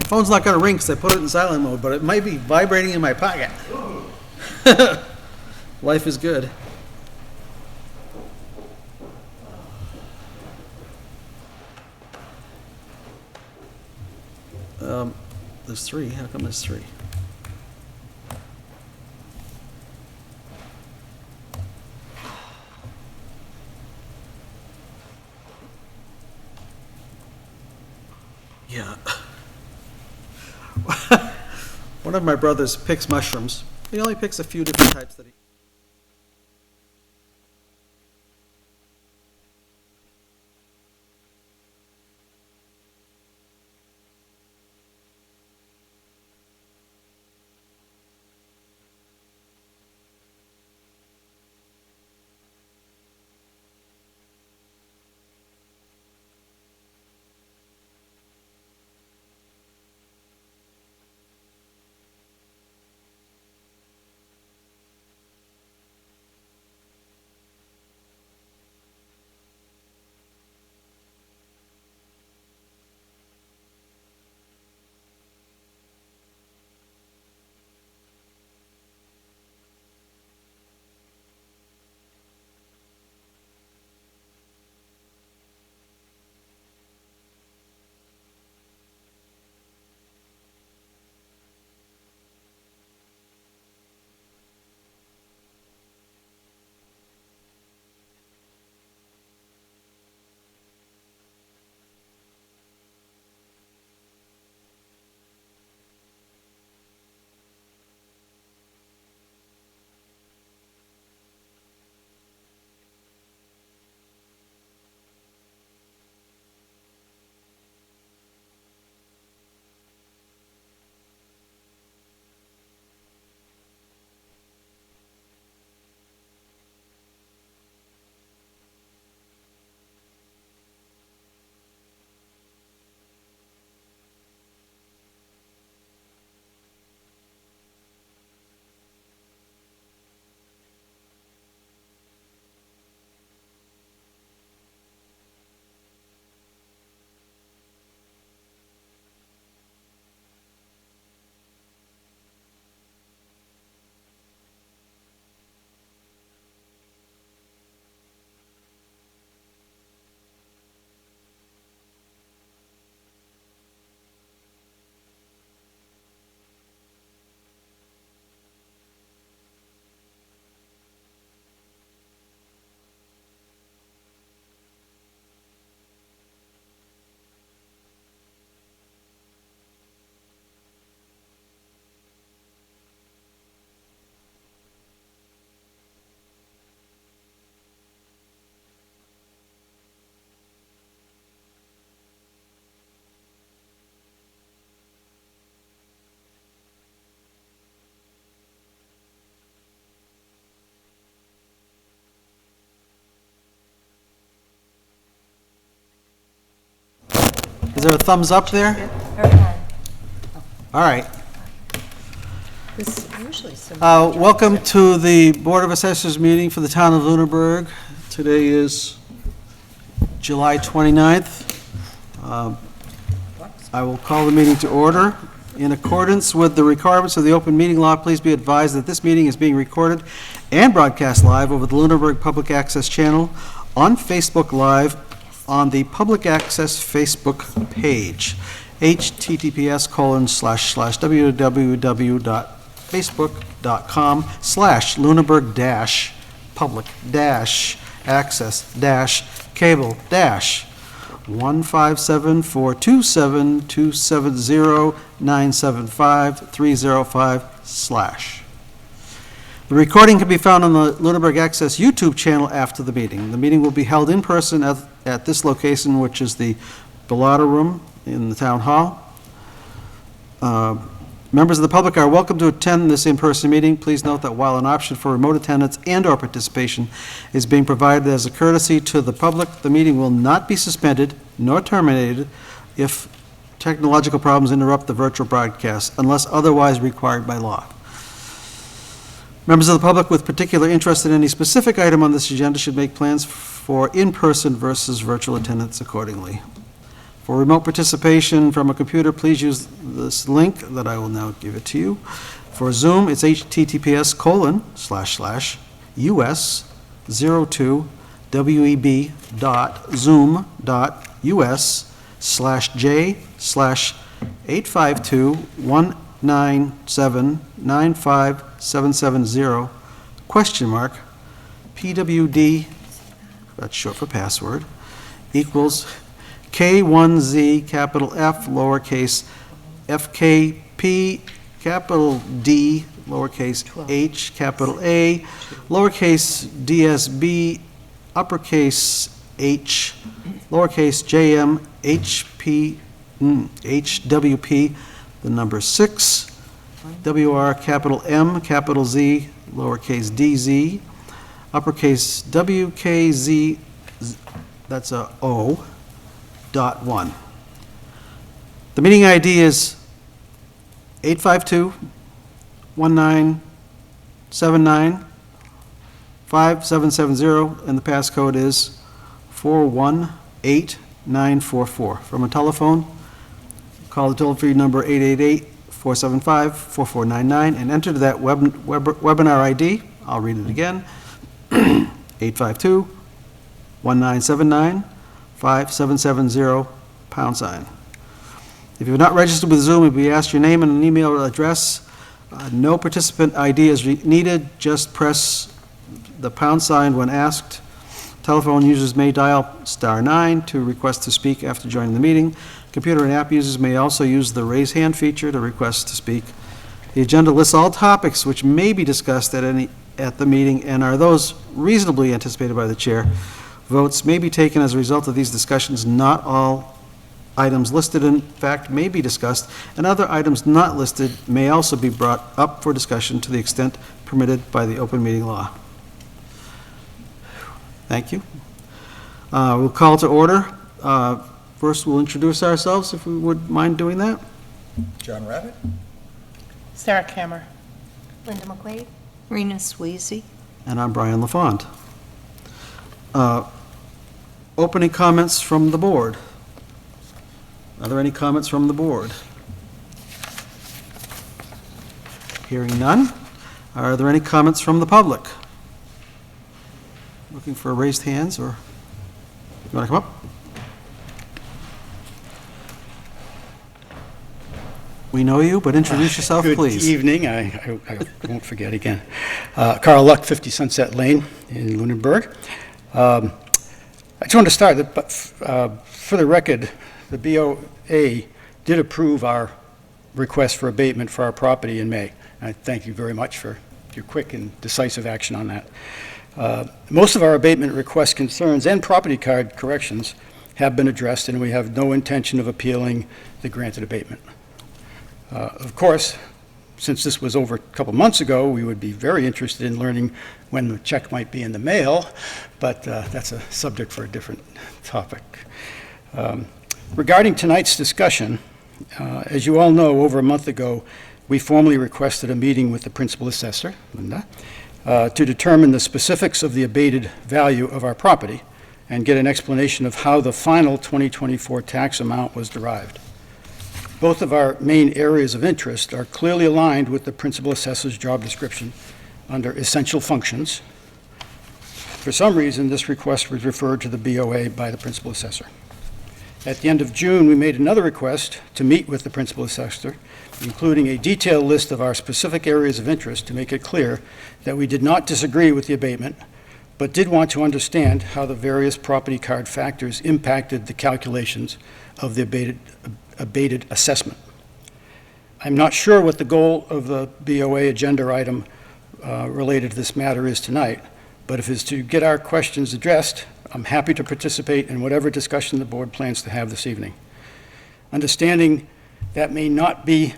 Phone's not gonna ring because I put it in silent mode, but it might be vibrating in my pocket. Life is good. There's three. How come there's three? Yeah. One of my brothers picks mushrooms. He only picks a few different types that he... Is there a thumbs up there? All right. This usually some. Welcome to the Board of Assessors meeting for the town of Lunenburg. Today is July 29th. I will call the meeting to order. In accordance with the requirements of the open meeting law, please be advised that this meeting is being recorded and broadcast live over the Lunenburg Public Access channel on Facebook Live on the Public Access Facebook page, https://www.facebook.com/lunenburg-public-access-cable-15742727975-305/. The recording can be found on the Lunenburg Access YouTube channel after the meeting. The meeting will be held in person at this location, which is the Bellata Room in the Town Hall. Members of the public are welcome to attend this in-person meeting. Please note that while an option for remote attendance and/or participation is being provided as a courtesy to the public, the meeting will not be suspended nor terminated if technological problems interrupt the virtual broadcast, unless otherwise required by law. Members of the public with particular interest in any specific item on this agenda should make plans for in-person versus virtual attendance accordingly. For remote participation from a computer, please use this link that I will now give it to you. For Zoom, it's https://us02web.zoom.us/j/852-197-95770 PWD, that's short for password, equals K1Z capital F lowercase FKP capital D lowercase h capital A lowercase DSB uppercase H lowercase JM HP HWP the number 6 WR capital M capital Z lowercase DZ uppercase WKZ, that's a O, .1. The meeting ID is 852-1979-5770, and the passcode is 418944. From a telephone, call the toll-free number 888-475-4499 and enter that webinar ID. I'll read it again. 852-1979-5770, #. If you're not registered with Zoom, you'll be asked your name and an email address. No participant ID is needed. Just press the # when asked. Telephone users may dial *9 to request to speak after joining the meeting. Computer and app users may also use the raise hand feature to request to speak. The agenda lists all topics which may be discussed at the meeting and are those reasonably anticipated by the chair. Votes may be taken as a result of these discussions. Not all items listed, in fact, may be discussed, and other items not listed may also be brought up for discussion to the extent permitted by the open meeting law. Thank you. We'll call to order. First, we'll introduce ourselves, if we would mind doing that. John Rabbit? Sarah Kammer. Linda McQuaid? Rena Sweezy. And I'm Brian LaFond. Opening comments from the board. Are there any comments from the board? Hearing none. Are there any comments from the public? Looking for raised hands, or you want to come up? We know you, but introduce yourself, please. Good evening. I won't forget again. Carl Luck, 50 Sunset Lane in Lunenburg. I just want to start, but for the record, the BOA did approve our request for abatement for our property in May. And I thank you very much for your quick and decisive action on that. Most of our abatement request concerns and property card corrections have been addressed, and we have no intention of appealing the granted abatement. Of course, since this was over a couple months ago, we would be very interested in learning when the check might be in the mail, but that's a subject for a different topic. Regarding tonight's discussion, as you all know, over a month ago, we formally requested a meeting with the principal assessor, Linda, to determine the specifics of the abated value of our property and get an explanation of how the final 2024 tax amount was derived. Both of our main areas of interest are clearly aligned with the principal assessor's job description under essential functions. For some reason, this request was referred to the BOA by the principal assessor. At the end of June, we made another request to meet with the principal assessor, including a detailed list of our specific areas of interest to make it clear that we did not disagree with the abatement, but did want to understand how the various property card factors impacted the calculations of the abated assessment. I'm not sure what the goal of the BOA agenda item related to this matter is tonight, but if it's to get our questions addressed, I'm happy to participate in whatever discussion the board plans to have this evening. Understanding that may not be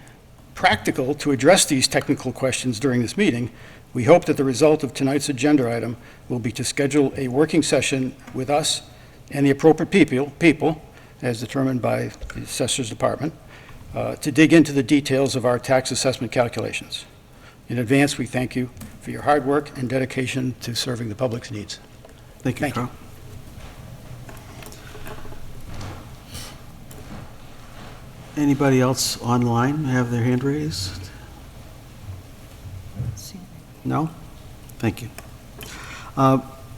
practical to address these technical questions during this meeting, we hope that the result of tonight's agenda item will be to schedule a working session with us and the appropriate people as determined by the Assessor's Department, to dig into the details of our tax assessment calculations. In advance, we thank you for your hard work and dedication to serving the public's needs. Thank you, Carl. Anybody else online have their hand raised? No? Thank you.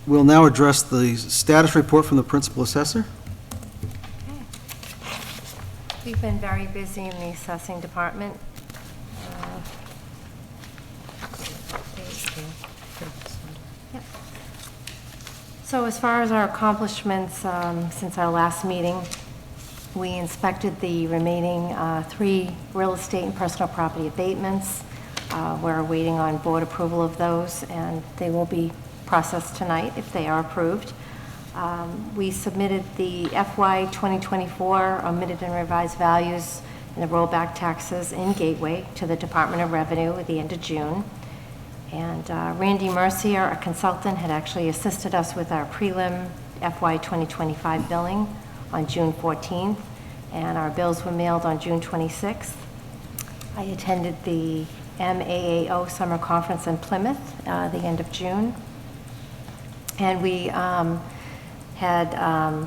We'll now address the status report from the principal assessor. We've been very busy in the assessing department. Yep. So as far as our accomplishments since our last meeting, we inspected the remaining 3 real estate and personal property abatements. We're waiting on board approval of those, and they will be processed tonight if they are approved. We submitted the FY 2024 omitted and revised values and the rollback taxes in Gateway to the Department of Revenue at the end of June. And Randy Mercier, our consultant, had actually assisted us with our prelim FY 2025 billing on June 14th, and our bills were mailed on June 26th. I attended the MAAO Summer Conference in Plymouth the end of June. And we had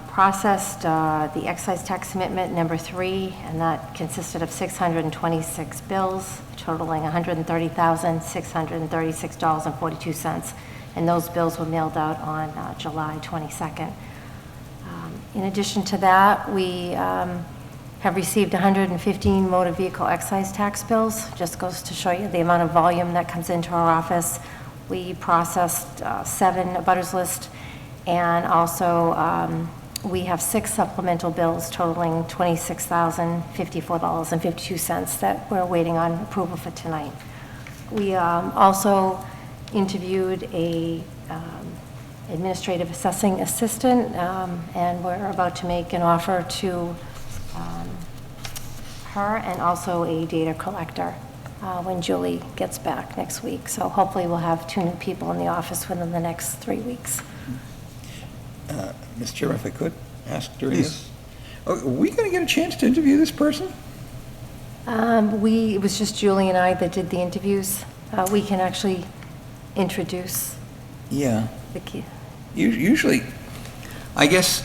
processed the excise tax commitment number 3, and that consisted of 626 bills totaling $130,636.42. And those bills were mailed out on July 22nd. In addition to that, we have received 115 motor vehicle excise tax bills. Just goes to show you the amount of volume that comes into our office. We processed 7 abutters list, and also we have 6 supplemental bills totaling $26,054.52 that we're waiting on approval for tonight. We also interviewed a administrative assessing assistant, and we're about to make an offer to her, and also a data collector when Julie gets back next week. So hopefully we'll have 2 new people in the office within the next 3 weeks. Mr. Chairman, if I could ask during Please. this, are we going to get a chance to interview this person? It was just Julie and I that did the interviews. We can actually introduce Yeah. the key. Usually, I guess,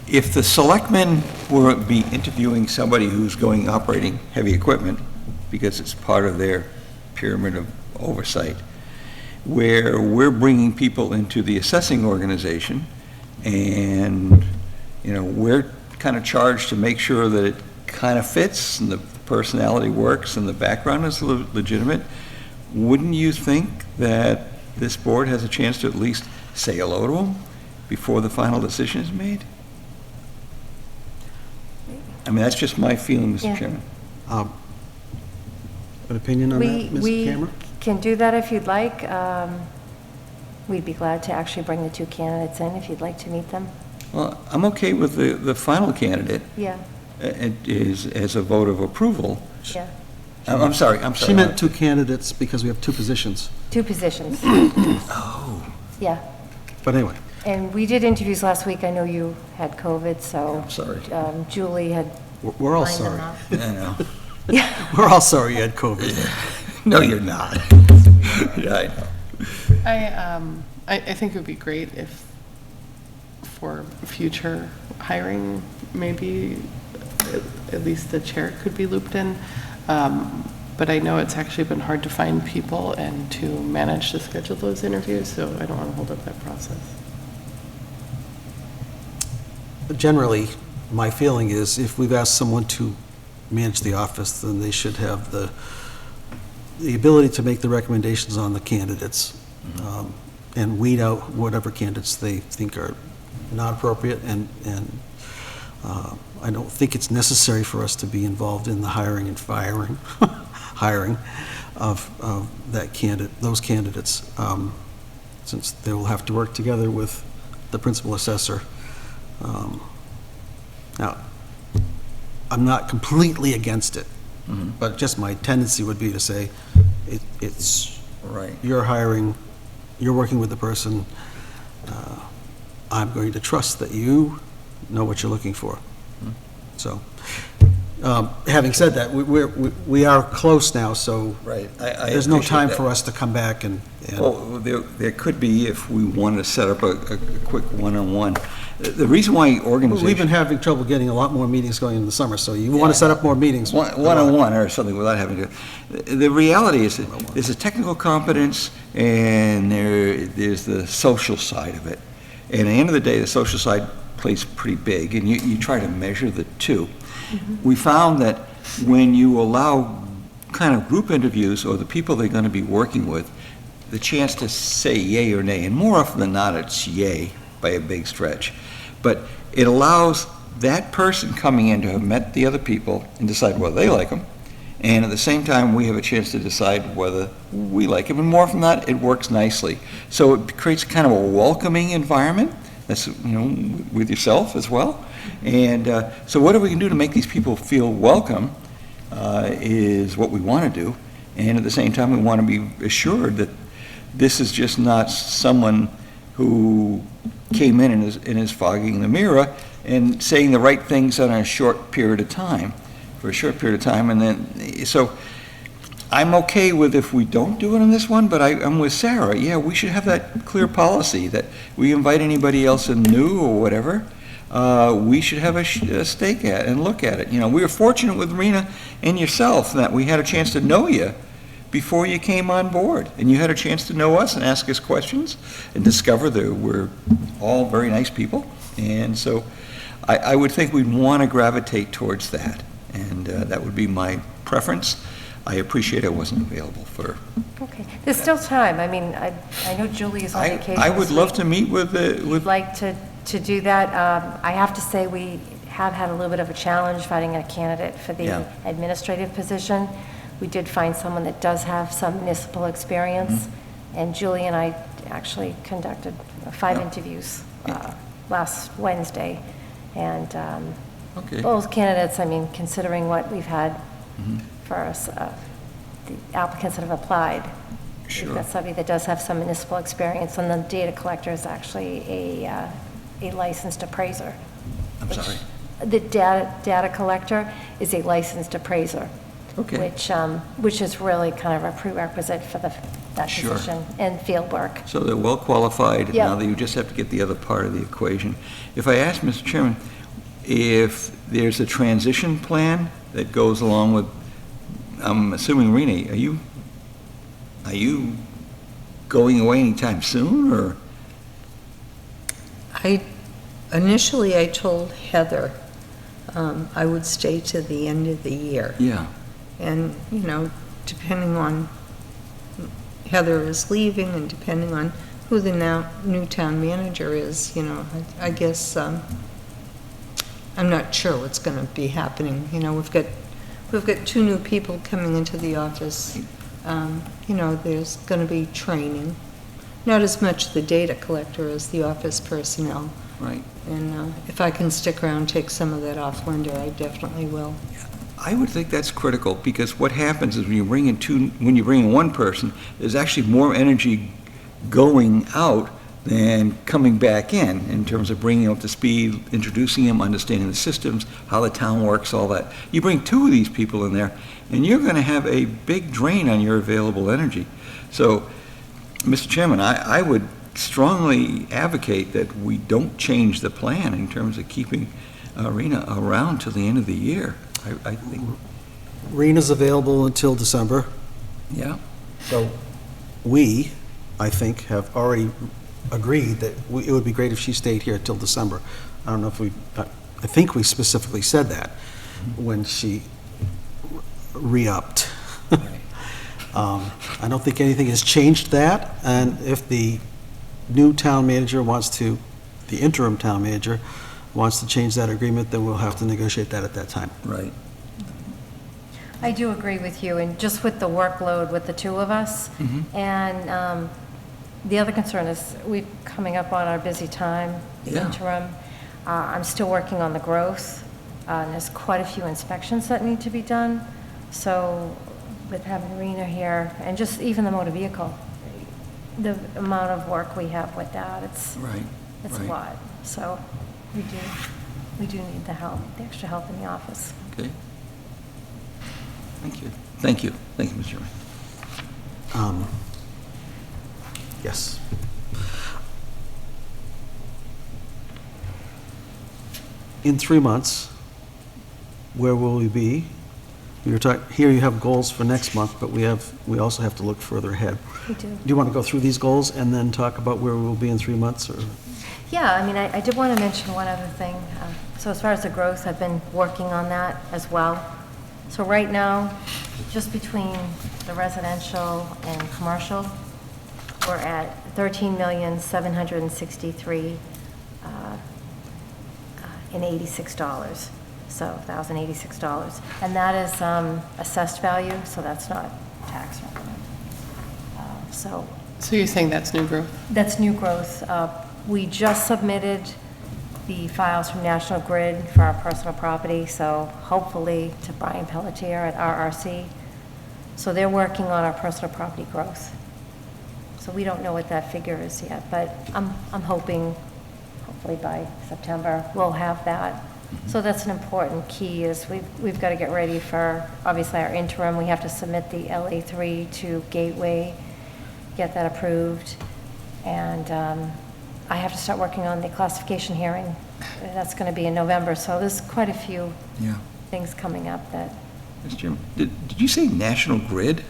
if the selectmen were be interviewing somebody who's going operating heavy equipment, because it's part of their pyramid of oversight, where we're bringing people into the assessing organization, and, you know, we're kind of charged to make sure that it kind of fits, and the personality works, and the background is legitimate. Wouldn't you think that this board has a chance to at least say hello to them before the final decision is made? I mean, that's just my feeling, Mr. Yeah. Chairman. An opinion on that, Ms. We Cameron? can do that if you'd like. We'd be glad to actually bring the 2 candidates in if you'd like to meet them. Well, I'm okay with the final candidate Yeah, as a vote of approval. yeah. I'm sorry. She meant 2 candidates because we have 2 positions. 2 positions. Oh, Yeah. But anyway, And we did interviews last week. I know you had COVID, so. I'm sorry. Julie had we're all lined them sorry. up. I know. Yeah. We're all sorry you had COVID. No, you're not. Yeah, I know. I think it would be great if, for future hiring, maybe at least the chair could be looped in. But I know it's actually been hard to find people and to manage to schedule those interviews, so I don't want to hold up that process. Generally, my feeling is if we've asked someone to manage the office, then they should have the ability to make the recommendations on the candidates, and weed out whatever candidates they think are not appropriate, and I don't think it's necessary for us to be involved in the hiring and firing, hiring of that candidate, those candidates, since they will have to work together with the principal assessor. Now, I'm not completely against it, but just my tendency would be to say, it's, Right. you're hiring, you're working with the person, I'm going to trust that you know what you're looking for. So, Having said that, we are close now, so Right. I there's no appreciate time that. for us to come back and Well, there could be if we wanted to set up a quick one-on-one. The reason why organizations... we've been having trouble getting a lot more meetings going in the summer, so you want to set up more meetings. One-on-one or something without having to... The reality is that there's a technical competence and there's the social side of it. And at the end of the day, the social side plays pretty big, and you try to measure the two. We found that when you allow kind of group interviews or the people they're going to be working with, the chance to say yay or nay, and more often than not, it's yay by a big stretch. But it allows that person coming in to have met the other people and decide whether they like them, and at the same time, we have a chance to decide whether we like them, and more often than not, it works nicely. So it creates kind of a welcoming environment, that's, with yourself as well. And so whatever we can do to make these people feel welcome is what we want to do. And at the same time, we want to be assured that this is just not someone who came in and is fogging the mirror and saying the right things on a short period of time, for a short period of time. And then, so I'm okay with if we don't do it on this one, but I'm with Sarah. Yeah, we should have that clear policy that we invite anybody else in new or whatever. We should have a stake at and look at it. We were fortunate with Rena and yourself that we had a chance to know you before you came on board, and you had a chance to know us and ask us questions and discover that we're all very nice people. And so I would think we'd want to gravitate towards that, and that would be my preference. I appreciate I wasn't available for... Okay, there's still time. I mean, I know Julie is on vacation. I would this love week. to meet with We'd like to do that. I have to say, we have had a little bit of a challenge finding a candidate for the Yeah. administrative position. We did find someone that does have some municipal experience, and Julie and I actually conducted 5 interviews last Wednesday, and Okay. both candidates, I mean, considering what we've had for us, the applicants that have applied, Sure. we've got somebody that does have some municipal experience, and the data collector is actually a licensed appraiser. I'm sorry. The data collector is a licensed appraiser. Okay. Which is really kind of a prerequisite for that Sure. position and field work. So they're well qualified. Yeah. Now that you just have to get the other part of the equation. If I ask, Mr. Chairman, if there's a transition plan that goes along with, I'm assuming, Rena, are you going away anytime soon, or? Initially, I told Heather I would stay to the end of the year. Yeah. And, depending on, Heather is leaving, and depending on who the new town manager is, I guess, I'm not sure what's going to be happening. We've got 2 new people coming into the office. There's going to be training. Not as much the data collector as the office personnel. Right. And if I can stick around, take some of that off Linda, I definitely will. I would think that's critical, because what happens is when you bring in one person, there's actually more energy going out than coming back in terms of bringing them up to speed, introducing them, understanding the systems, how the town works, all that. You bring 2 of these people in there, and you're going to have a big drain on your available energy. So, Mr. Chairman, I would strongly advocate that we don't change the plan in terms of keeping Rena around till the end of the year. I think, Rena's available until December. yeah. So we, I think, have already agreed that it would be great if she stayed here till December. I don't know if I think we specifically said that when she re-upped. I don't think anything has changed that, and if the new town manager the interim town manager wants to change that agreement, then we'll have to negotiate that at that time. Right. I do agree with you, and just with the workload with the 2 of us, and the other concern is we're coming up on our busy time, the Yeah. interim. I'm still working on the growth, and there's quite a few inspections that need to be done. So with having Rena here, and just even the motor vehicle, the amount of work we have with that, it's Right. a Right. lot. So we do need the help, the extra help in the office. Okay. Thank you. Thank you. Thank you, Mr. Chairman. Yes. In 3 months, where will we be? Here you have goals for next month, but we also have to look further ahead. We do. Do you want to go through these goals and then talk about where we will be in 3 months, or? Yeah, I mean, I did want to mention one other thing. So as far as the growth, I've been working on that as well. So right now, just between the residential and commercial, we're at $13,763,086. So $1,086. And that is assessed value, so that's not tax revenue. So So you're saying that's new growth? that's new growth. We just submitted the files from National Grid for our personal property, so hopefully to Brian Pelletier at RRC. So they're working on our personal property growth. So we don't know what that figure is yet, but I'm hoping, hopefully by September, we'll have that. So that's an important key, is we've got to get ready for, obviously, our interim. We have to submit the LA3 to Gateway, get that approved, and I have to start working on the classification hearing. That's going to be in November, so there's quite a few Yeah. things coming up that, Mr. Chairman, did you say National Grid?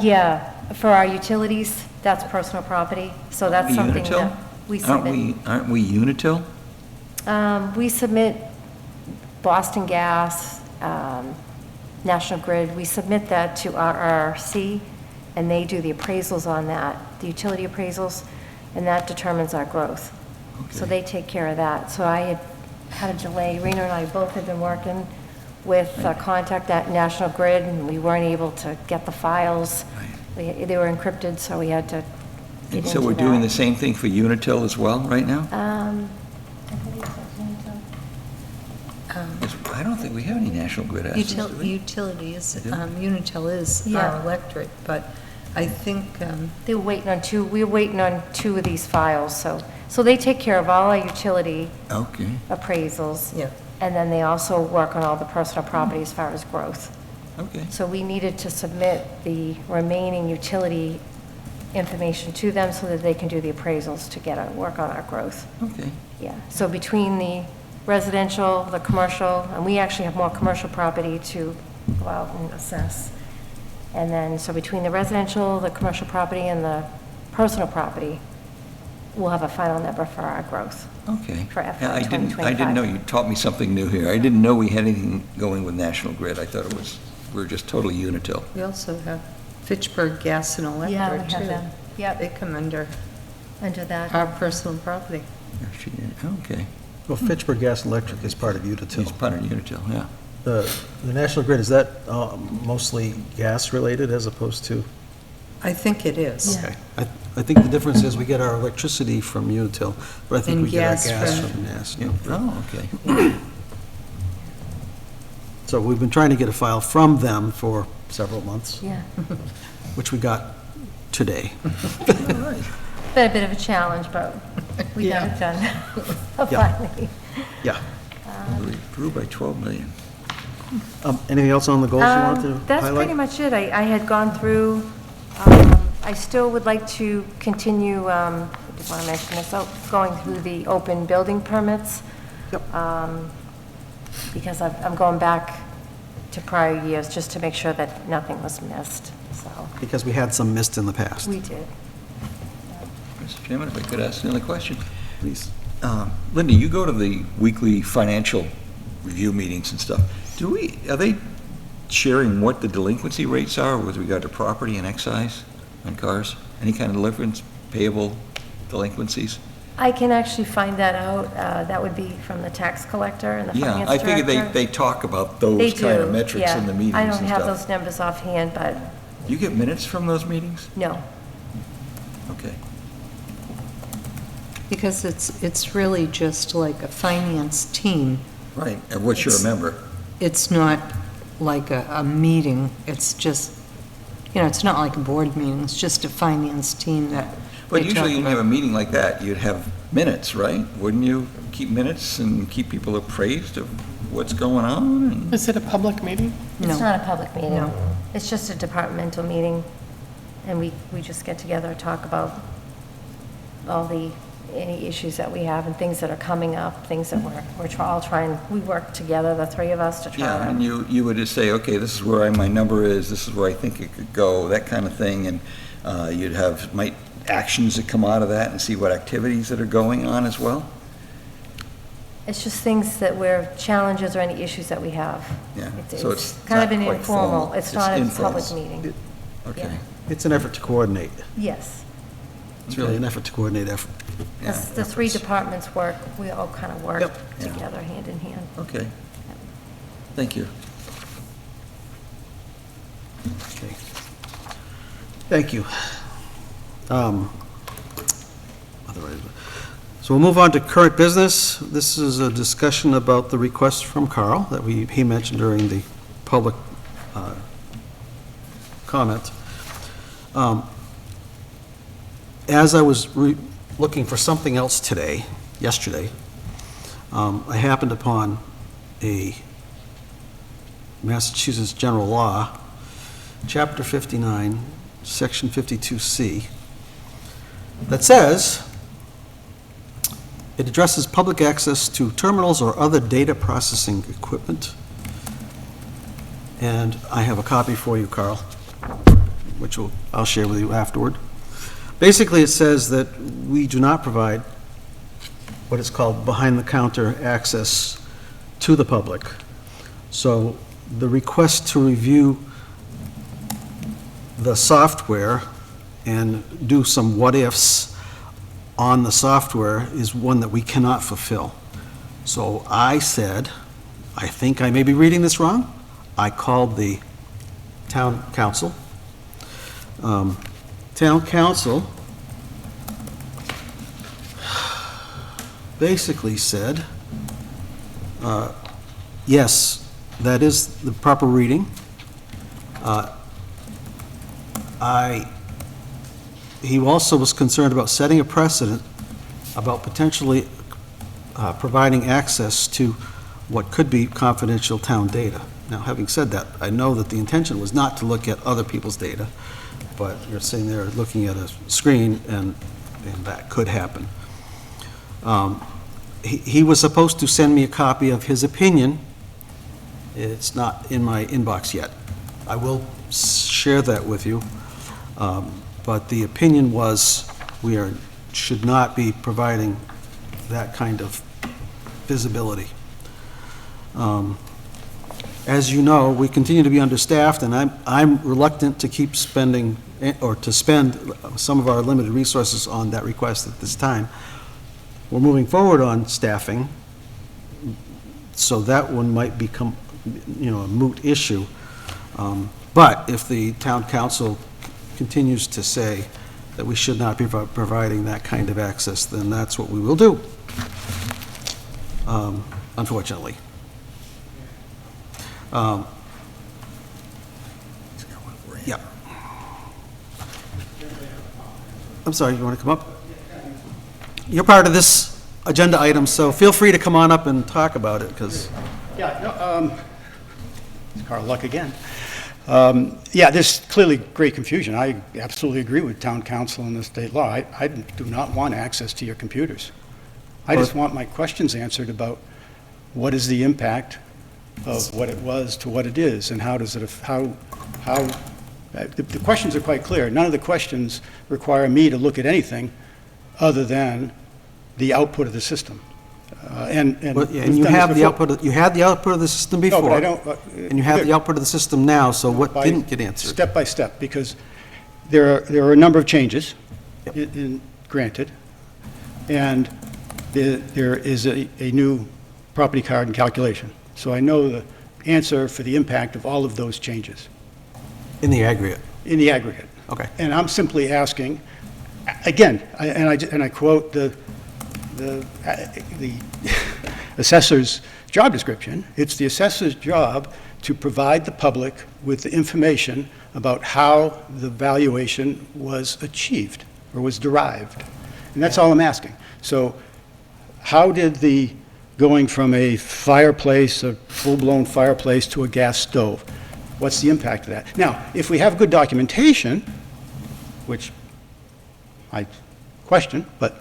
yeah, for our utilities, that's personal property, so that's something Unitil? that we submit. Aren't we Unitil? We submit Boston Gas, National Grid, we submit that to RRC, and they do the appraisals on that, the utility appraisals, and that determines our growth. So Okay. they take care of that. So I had a delay. Rena and I both had been working with contact at National Grid, and we weren't able to get the files. They were encrypted, so we had to get And into so we're doing the that. same thing for Unitil as well right now? I believe so. Yes, I don't think we have any National Grid assets, do we? Utilities, We do? Unitil is Yeah. our electric, but I think, They were waiting on we were waiting on 2 of these files, so they take care of all our utility Okay. appraisals. yeah, And then they also work on all the personal property as far as growth. Okay. So we needed to submit the remaining utility information to them so that they can do the appraisals to work on our growth. Okay. Yeah, so between the residential, the commercial, and we actually have more commercial property to go out and assess. And then, so between the residential, the commercial property, and the personal property, we'll have a final number for our growth. Okay. For FY Yeah, I didn't 2025. know, you taught me something new here. I didn't know we had anything going with National Grid. I thought we were just totally Unitil. we also have Fitchburg Gas and Electric, Yeah, we too. have them. Yep, They come under under that. our personal property. Okay. Well, Fitchburg Gas and Electric is part of It's Unitil. part of Unitil, yeah. The National Grid, is that mostly gas-related as opposed to? I think it is. Yeah. Okay. I think the difference is we get our electricity from Unitil, but I think And we get our gas gas from- from National. Oh, okay. So we've been trying to get a file from them for several months, Yeah, which we got today. All right. been a bit of a challenge, but we got it done finally. Yeah. We grew by 12 million. Anything else on the goals you want to That's pretty highlight? much it. I had gone through, I still would like to continue, I did want to mention this, going through the open building permits. Yep. Because I'm going back to prior years just to make sure that nothing was missed, so Because we had some missed in the past. we did. Mr. Chairman, if I could ask another question. Please. Linda, you go to the weekly financial review meetings and stuff. Are they sharing what the delinquency rates are with regard to property and excise on cars? Any kind of deliverance, payable delinquencies? I can actually find that out. That would be from the tax collector and the Yeah, finance I director. figured they talk about They those kind of do, metrics in yeah. the meetings I and don't have stuff. those numbers offhand, but Do you get minutes from those meetings? no. Okay. Because it's really just like a finance team. Right, of which you're a member. It's not like a meeting, it's just, it's not like a board meeting, it's just a finance team that But they usually talk when you have a about. meeting like that, you'd have minutes, right? Wouldn't you keep minutes and keep people appraised of what's going on? And Is it a public meeting? It's No. not a public meeting. No. It's just a departmental meeting, and we just get together, talk about any issues that we have and things that are coming up, things that we're all trying, we work together, the three of us, to try Yeah, and to. you would just say, okay, this is where my number is, this is where I think it could go, that kind of thing, and you'd have, actions that come out of that and see what activities that are going on as well? It's just things challenges or any issues that we have. Yeah, It's so it's kind of not an quite informal, formal. it's It's not a informal. public meeting. Okay. Yeah. It's an effort to coordinate. Yes. It's really an effort to coordinate effort. Yeah, The three departments work, we all kind of work Yep. Yeah. together, hand in hand. Okay. Thank you. Okay. Thank you. So we'll move on to current business. This is a discussion about the request from Carl that he mentioned during the public comment. As I was looking for something else yesterday, I happened upon a Massachusetts General Law, Chapter 59, Section 52C, that says it addresses public access to terminals or other data processing equipment. And I have a copy for you, Carl, which I'll share with you afterward. Basically, it says that we do not provide what is called behind-the-counter access to the public. So the request to review the software and do some what-ifs on the software is one that we cannot fulfill. So I said, I think I may be reading this wrong. I called the town council. Town council basically said, yes, that is the proper reading. He also was concerned about setting a precedent about potentially providing access to what could be confidential town data. Now, having said that, I know that the intention was not to look at other people's data, but you're sitting there looking at a screen, and that could happen. He was supposed to send me a copy of his opinion. It's not in my inbox yet. I will share that with you. But the opinion was should not be providing that kind of visibility. As you know, we continue to be understaffed, and I'm reluctant to keep spending, or to spend some of our limited resources on that request at this time. We're moving forward on staffing, so that one might become, a moot issue. But if the town council continues to say that we should not be providing that kind of access, then that's what we will do, unfortunately. Yeah. I'm sorry, you want to come up? You're part of this agenda item, so feel free to come on up and talk about it, because... Yeah, no, it's Carl Luck again. Yeah, there's clearly great confusion. I absolutely agree with town council and the state law. I do not want access to your computers. I just want my questions answered about what is the impact of what it was to what it is, and how does it, the questions are quite clear. None of the questions require me to look at anything other than the output of the system. And you have the output, you had the output of the system before. No, but I don't. And you have the output of the system now, so what didn't get answered? Step by step, because there are a number of changes, Yep. Granted, and there is a new property card and calculation. So I know the answer for the impact of all of those changes In the aggregate. in the aggregate. Okay. And I'm simply asking, again, and I quote the assessor's job description. It's the assessor's job to provide the public with the information about how the valuation was achieved or was derived. And that's all I'm asking. So how did the going from a fireplace, a full-blown fireplace, to a gas stove. What's the impact of that? Now, if we have good documentation, which I question, but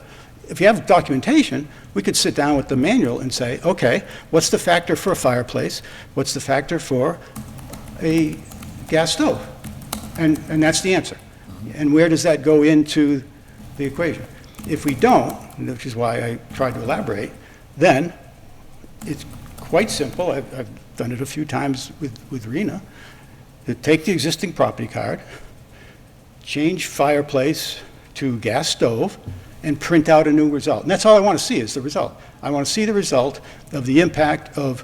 if you have documentation, we could sit down with the manual and say, okay, what's the factor for a fireplace? What's the factor for a gas stove? And that's the answer. And where does that go into the equation? If we don't, which is why I tried to elaborate, then it's quite simple. I've done it a few times with Rena, to take the existing property card, change fireplace to gas stove, and print out a new result. And that's all I want to see is the result. I want to see the result of the impact of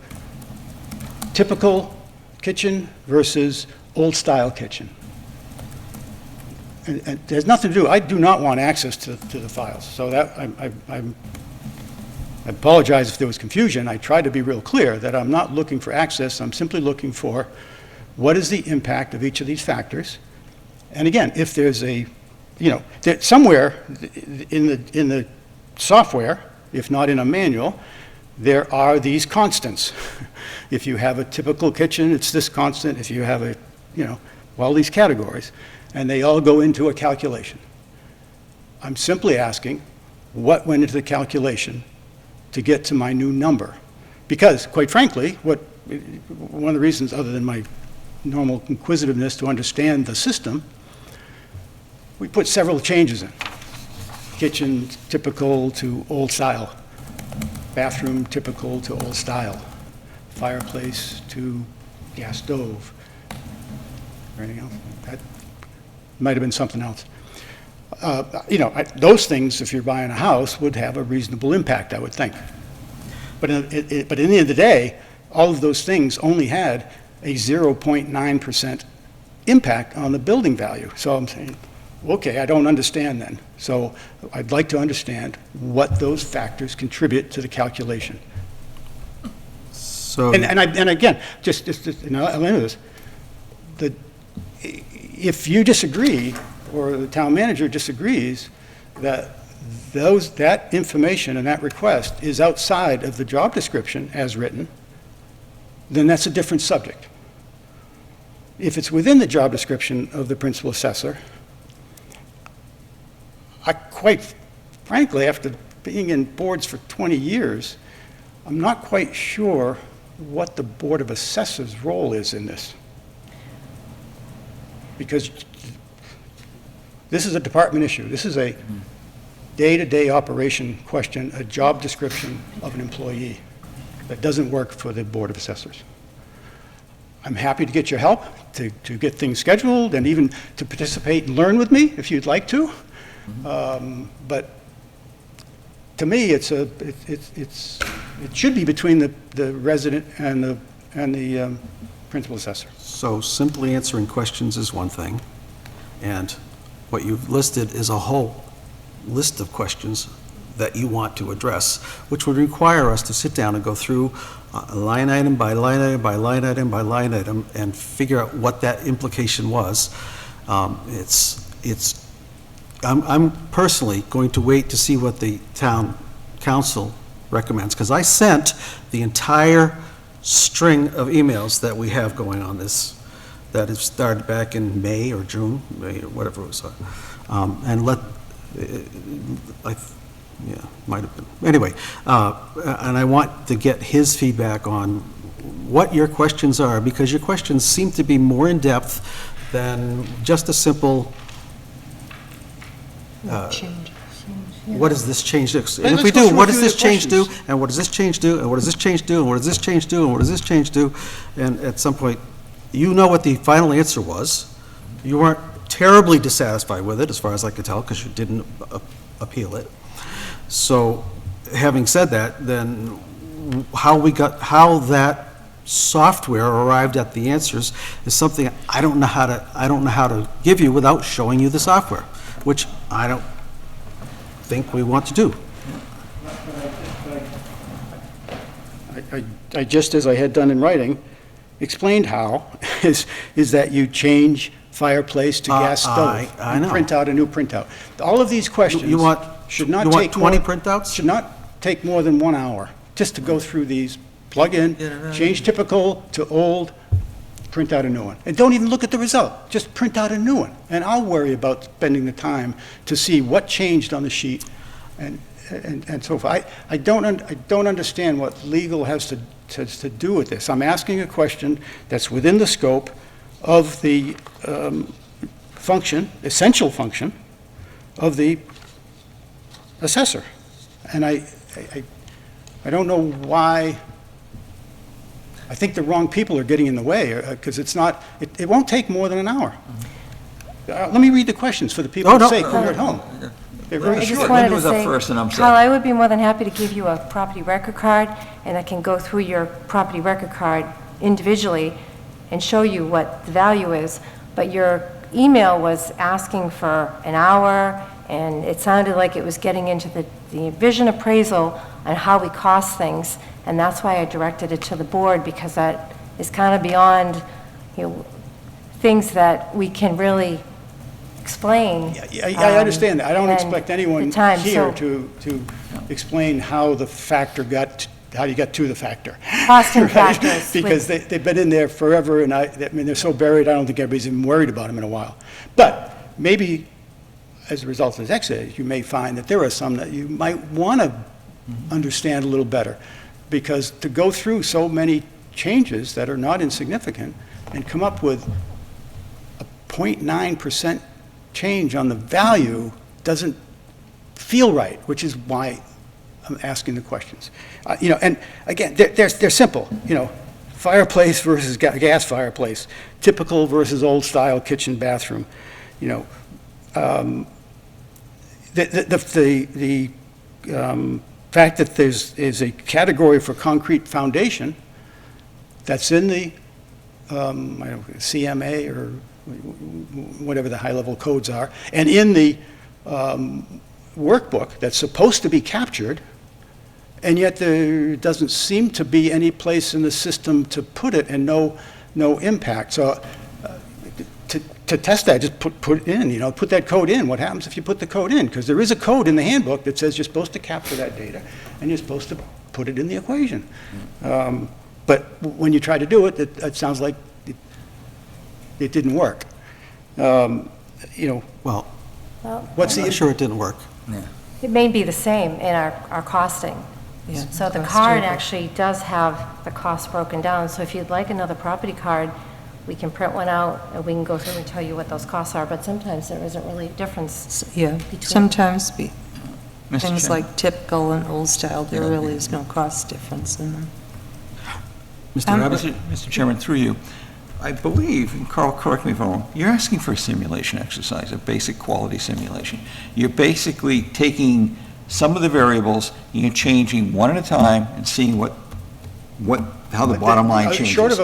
typical kitchen versus old-style kitchen. And it has nothing to do, I do not want access to the files. So that, I apologize if there was confusion. I tried to be real clear that I'm not looking for access. I'm simply looking for what is the impact of each of these factors. And again, if there's a, somewhere in the software, if not in a manual, there are these constants. If you have a typical kitchen, it's this constant. If you have a, all these categories, and they all go into a calculation. I'm simply asking what went into the calculation to get to my new number. Because, quite frankly, one of the reasons, other than my normal inquisitiveness to understand the system, we put several changes in. Kitchen typical to old style. Bathroom typical to old style. Fireplace to gas stove. Anything else? That might have been something else. Those things, if you're buying a house, would have a reasonable impact, I would think. But in the end of the day, all of those things only had a 0.9% impact on the building value. So I'm saying, okay, I don't understand then. So I'd like to understand what those factors contribute to the calculation. So, And again, just I'll end with this. If you disagree, or the town manager disagrees, that that information and that request is outside of the job description as written, then that's a different subject. If it's within the job description of the principal assessor, I quite frankly, after being in boards for 20 years, I'm not quite sure what the Board of Assessors' role is in this. Because this is a department issue. This is a day-to-day operation question, a job description of an employee that doesn't work for the Board of Assessors. I'm happy to get your help to get things scheduled and even to participate and learn with me if you'd like to. But to me, it should be between the resident and the principal assessor. so simply answering questions is one thing, and what you've listed is a whole list of questions that you want to address, which would require us to sit down and go through line item by line item by line item by line item and figure out what that implication was. I'm personally going to wait to see what the town council recommends, because I sent the entire string of emails that we have going on this, that has started back in May or June, May or whatever it was, might have been. Anyway, and I want to get his feedback on what your questions are, because your questions seem to be more in-depth than just a simple, what does this change do? And if we do, what does this change do? And what does this change do? And what does this change do? And what does this change do? And what does this change do? And at some point, you know what the final answer was. You weren't terribly dissatisfied with it, as far as I could tell, because you didn't appeal it. So, having said that, then how that software arrived at the answers is something I don't know how to give you without showing you the software, which I don't think we want to do. I just, as I had done in writing, explained how is that you change fireplace to gas stove. I know. And print out a new printout. All of these questions You want should not you want take 20 more, printouts? should not take more than 1 hour just to go through these, plug in, change typical to old, print out a new one. And don't even look at the result, just print out a new one. And I'll worry about spending the time to see what changed on the sheet and so forth. I don't understand what legal has to do with this. I'm asking a question that's within the scope of the function, essential function, of the assessor. And I don't know why. I think the wrong people are getting in the way, because it's not, it won't take more than an hour. Let me read the questions for the people's sake who are at home. They're very I just short. wanted Linda to was up say, first, and I'm Carl, second. I would be more than happy to give you a property record card, and I can go through your property record card individually and show you what the value is, but your email was asking for an hour, and it sounded like it was getting into the vision appraisal on how we cost things, and that's why I directed it to the board, because that is kind of beyond, things that we can really explain. Yeah, I understand that. I don't and expect anyone the time, here so- to explain how the factor how you got to the factor. Cost and Right? factors. Because they've been in there forever, and I mean, they're so buried, I don't think everybody's even worried about them in a while. But maybe, as a result of this exercise, you may find that there are some that you might want to understand a little better. Because to go through so many changes that are not insignificant and come up with a 0.9% change on the value doesn't feel right, which is why I'm asking the questions. And again, they're simple, fireplace versus gas fireplace, typical versus old style kitchen bathroom, the fact that is a category for concrete foundation that's in the CMA or whatever the high-level codes are, and in the workbook that's supposed to be captured, and yet there doesn't seem to be any place in the system to put it and no impact. So to test that, just put it in, put that code in. What happens if you put the code in? Because there is a code in the handbook that says you're supposed to capture that data, and you're supposed to put it in the equation. But when you try to do it, it sounds like it didn't work. Well, What's I'm the not sure it didn't work. It may be the same in our costing. Yeah, So the cost card table. actually does have the cost broken down. So if you'd like another property card, we can print one out and we can go through and tell you what those costs are. But sometimes there isn't really a difference. Yeah, Between- sometimes Mr. things Chairman. like typical and old style, there really is no cost difference in them. Mr. Rabbit? Mr. Chairman, through you, I believe, and Carl, correct me if I'm wrong, you're asking for a simulation exercise, a basic quality simulation. You're basically taking some of the variables, you're changing one at a time and seeing how the bottom line changes. Short of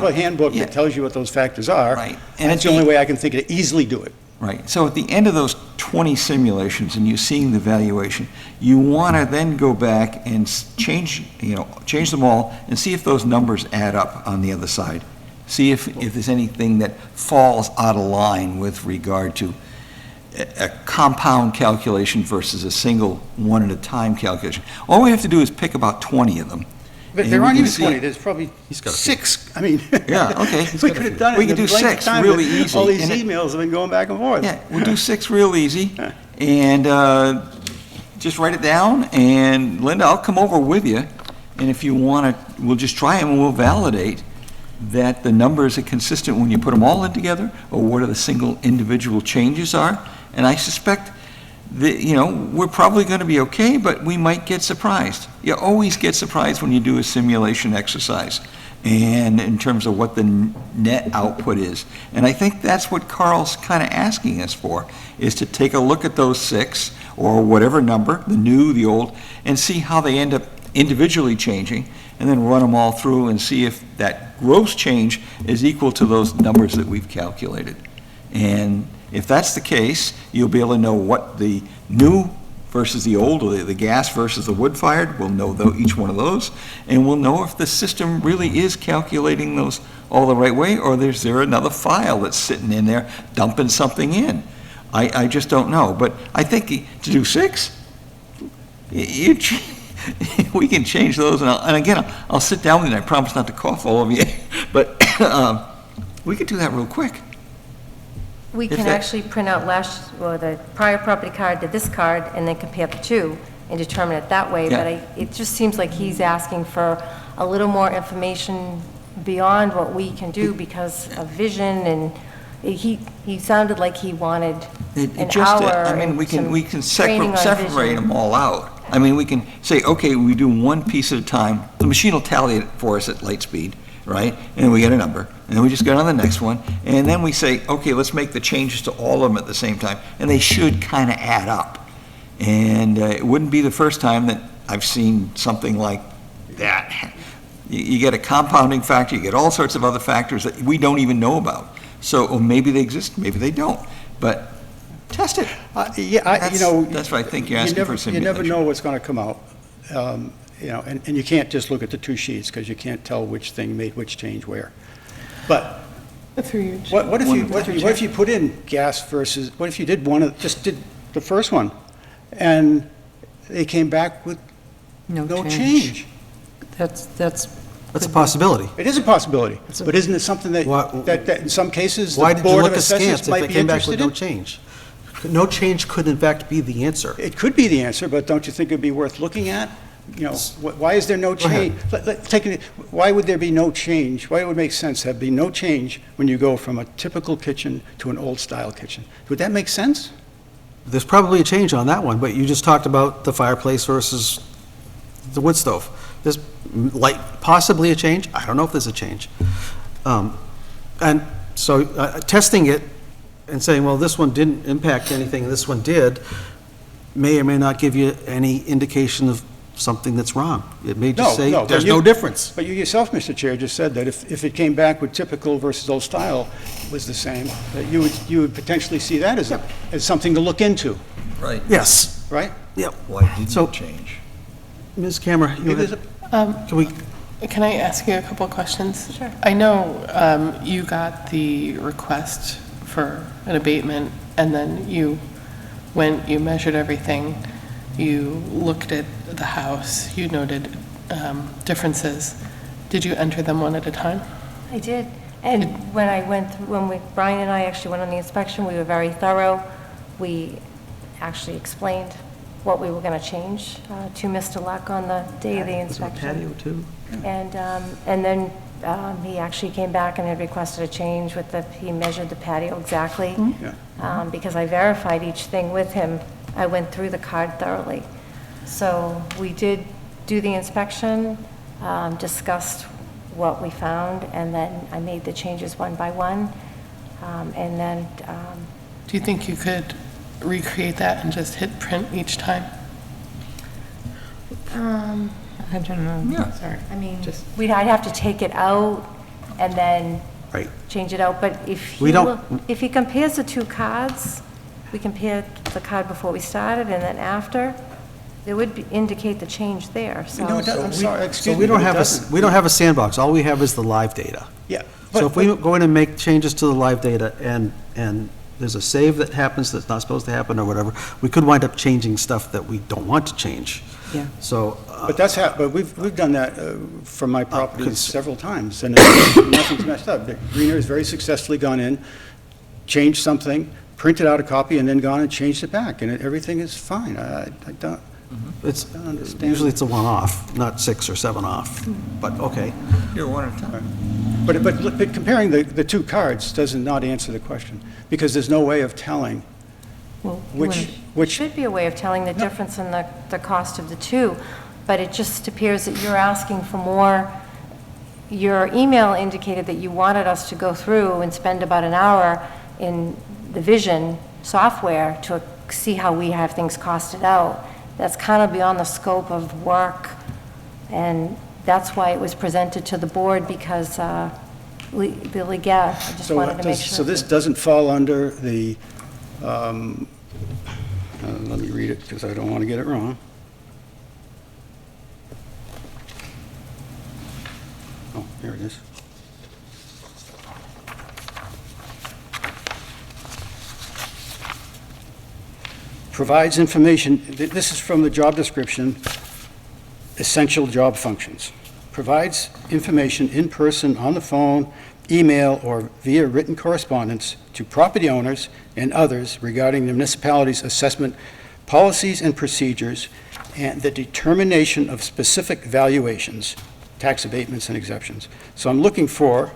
a handbook Yeah. that tells you what those factors are, Right. and that's the only way I can think to easily do it. Right. So at the end of those 20 simulations and you're seeing the valuation, you want to then go back and change them all and see if those numbers add up on the other side. See if there's anything that falls out of line with regard to a compound calculation versus a single one-at-a-time calculation. All we have to do is pick about 20 of them. But and there we aren't can even see- 20, there's probably got a few. 6. I mean. Yeah, okay. We could have done it. We in could the do length of 6 time really that easy. All these and it- emails have been going back and forth. Yeah, we'll do 6 real easy, and just write it down, and Linda, I'll come over with you, and if you want to, we'll just try them, and we'll validate that the numbers are consistent when you put them all in together, or what are the single individual changes are, and I suspect that, we're probably going to be okay, but we might get surprised. You always get surprised when you do a simulation exercise, and in terms of what the net output is. And I think that's what Carl's kind of asking us for, is to take a look at those 6, or whatever number, the new, the old, and see how they end up individually changing, and then run them all through and see if that gross change is equal to those numbers that we've calculated. And if that's the case, you'll be able to know what the new versus the old, or the gas versus the wood-fired. We'll know each one of those, and we'll know if the system really is calculating those all the right way, or is there another file that's sitting in there dumping something in. I just don't know. But I think to do 6, we can change those, and again, I'll sit down with you, and I promise not to cough all over you, but we could do that real quick. We If can that- actually print out the prior property card to this card and then compare the two and determine it that way. Yeah. But it just seems like he's asking for a little more information beyond what we can do because of vision, and he sounded like he wanted an hour I mean, we and can some training on separate vision. them all out. I mean, we can say, okay, we do one piece at a time. The machine will tally it for us at light speed, right? And then we get a number, and then we just go on the next one, and then we say, okay, let's make the changes to all of them at the same time, and they should kind of add up. And it wouldn't be the first time that I've seen something like that. You get a compounding factor, you get all sorts of other factors that we don't even know about. So, or maybe they exist, maybe they don't, but test it. That's what I think you're asking for a You simulation. never know what's going to come out. And you can't just look at the two sheets, because you can't tell which thing made which change where. But Through you. what if you put in gas versus, what if you just did the first one, and they came back with no change? That's That's a possibility. It is a possibility, but isn't it something that in some cases, Why the did you Board look of askance Assessors if might it be came back with interested no in? change? No change could in fact be the answer. It could be the answer, but don't you think it'd be worth looking at? You know, why is there no change? Why would there be no change? Why would it make sense to have be no change when you go from a typical kitchen to an old-style kitchen? Would that make sense? There's probably a change on that one, but you just talked about the fireplace versus the wood stove. There's possibly a change. I don't know if there's a change. And so testing it and saying, well, this one didn't impact anything, this one did, may or may not give you any indication of something that's wrong. It may just say, but there's you- no difference. But you yourself, Mr. Chair, just said that if it came back with typical versus old style was the same, that you would potentially see that as something to look into, Right. Yes. right? Yep. Why didn't So- it change? Ms. Camera, you Maybe had, there's can we, Can I ask you a couple of questions? Sure. I know you got the request for an abatement, and then you went, you measured everything, you looked at the house, you noted differences. Did you enter them one at a time? I did. And when I went, Brian and I actually went on the inspection, we were very thorough. We actually explained what we were going to change to Mr. Luck on the day of the inspection. patio too? And then he actually came back and had requested a change he measured the patio exactly. Yeah. Because I verified each thing with him. I went through the card thoroughly. So we did do the inspection, discussed what we found, and then I made the changes one by one. And then, Do you think you could recreate that and just hit print each time? I don't know. Yeah. Sorry. I mean, Just- I'd have to take it out and then Right. change it out, but if We don't- if he compares the two cards, we compared the card before we started and then after, it would indicate the change there, so. No, it doesn't. I'm sorry, So excuse we me, don't but it have doesn't. we don't have a sandbox. All we have is the live data. Yeah. So but- if we go in and make changes to the live data and there's a save that happens that's not supposed to happen or whatever, we could wind up changing stuff that we don't want to change. Yeah. So, But we've done that from my properties cons- several times, and nothing's messed up. The Greener has very successfully gone in, changed something, printed out a copy, and then gone and changed it back, and everything is fine. I don't, it's, don't understand. usually it's a one-off, not 6 or 7 off, but okay. You're one at a time. but comparing the two cards does not answer the question, because there's no way of telling Well, which, Should be a way of telling the difference in the cost of the two, but it just appears that you're asking for more. Your email indicated that you wanted us to go through and spend about an hour in the Vision software to see how we have things costed out. That's kind of beyond the scope of work, and that's why it was presented to the board, because Billy Gaff, I just wanted to make sure. So this doesn't fall under the, let me read it, because I don't want to get it wrong. Oh, here it is. Provides information, this is from the job description, essential job functions, provides information in person, on the phone, email, or via written correspondence to property owners and others regarding the municipality's assessment policies and procedures, and the determination of specific valuations, tax abatements and exemptions. So I'm looking for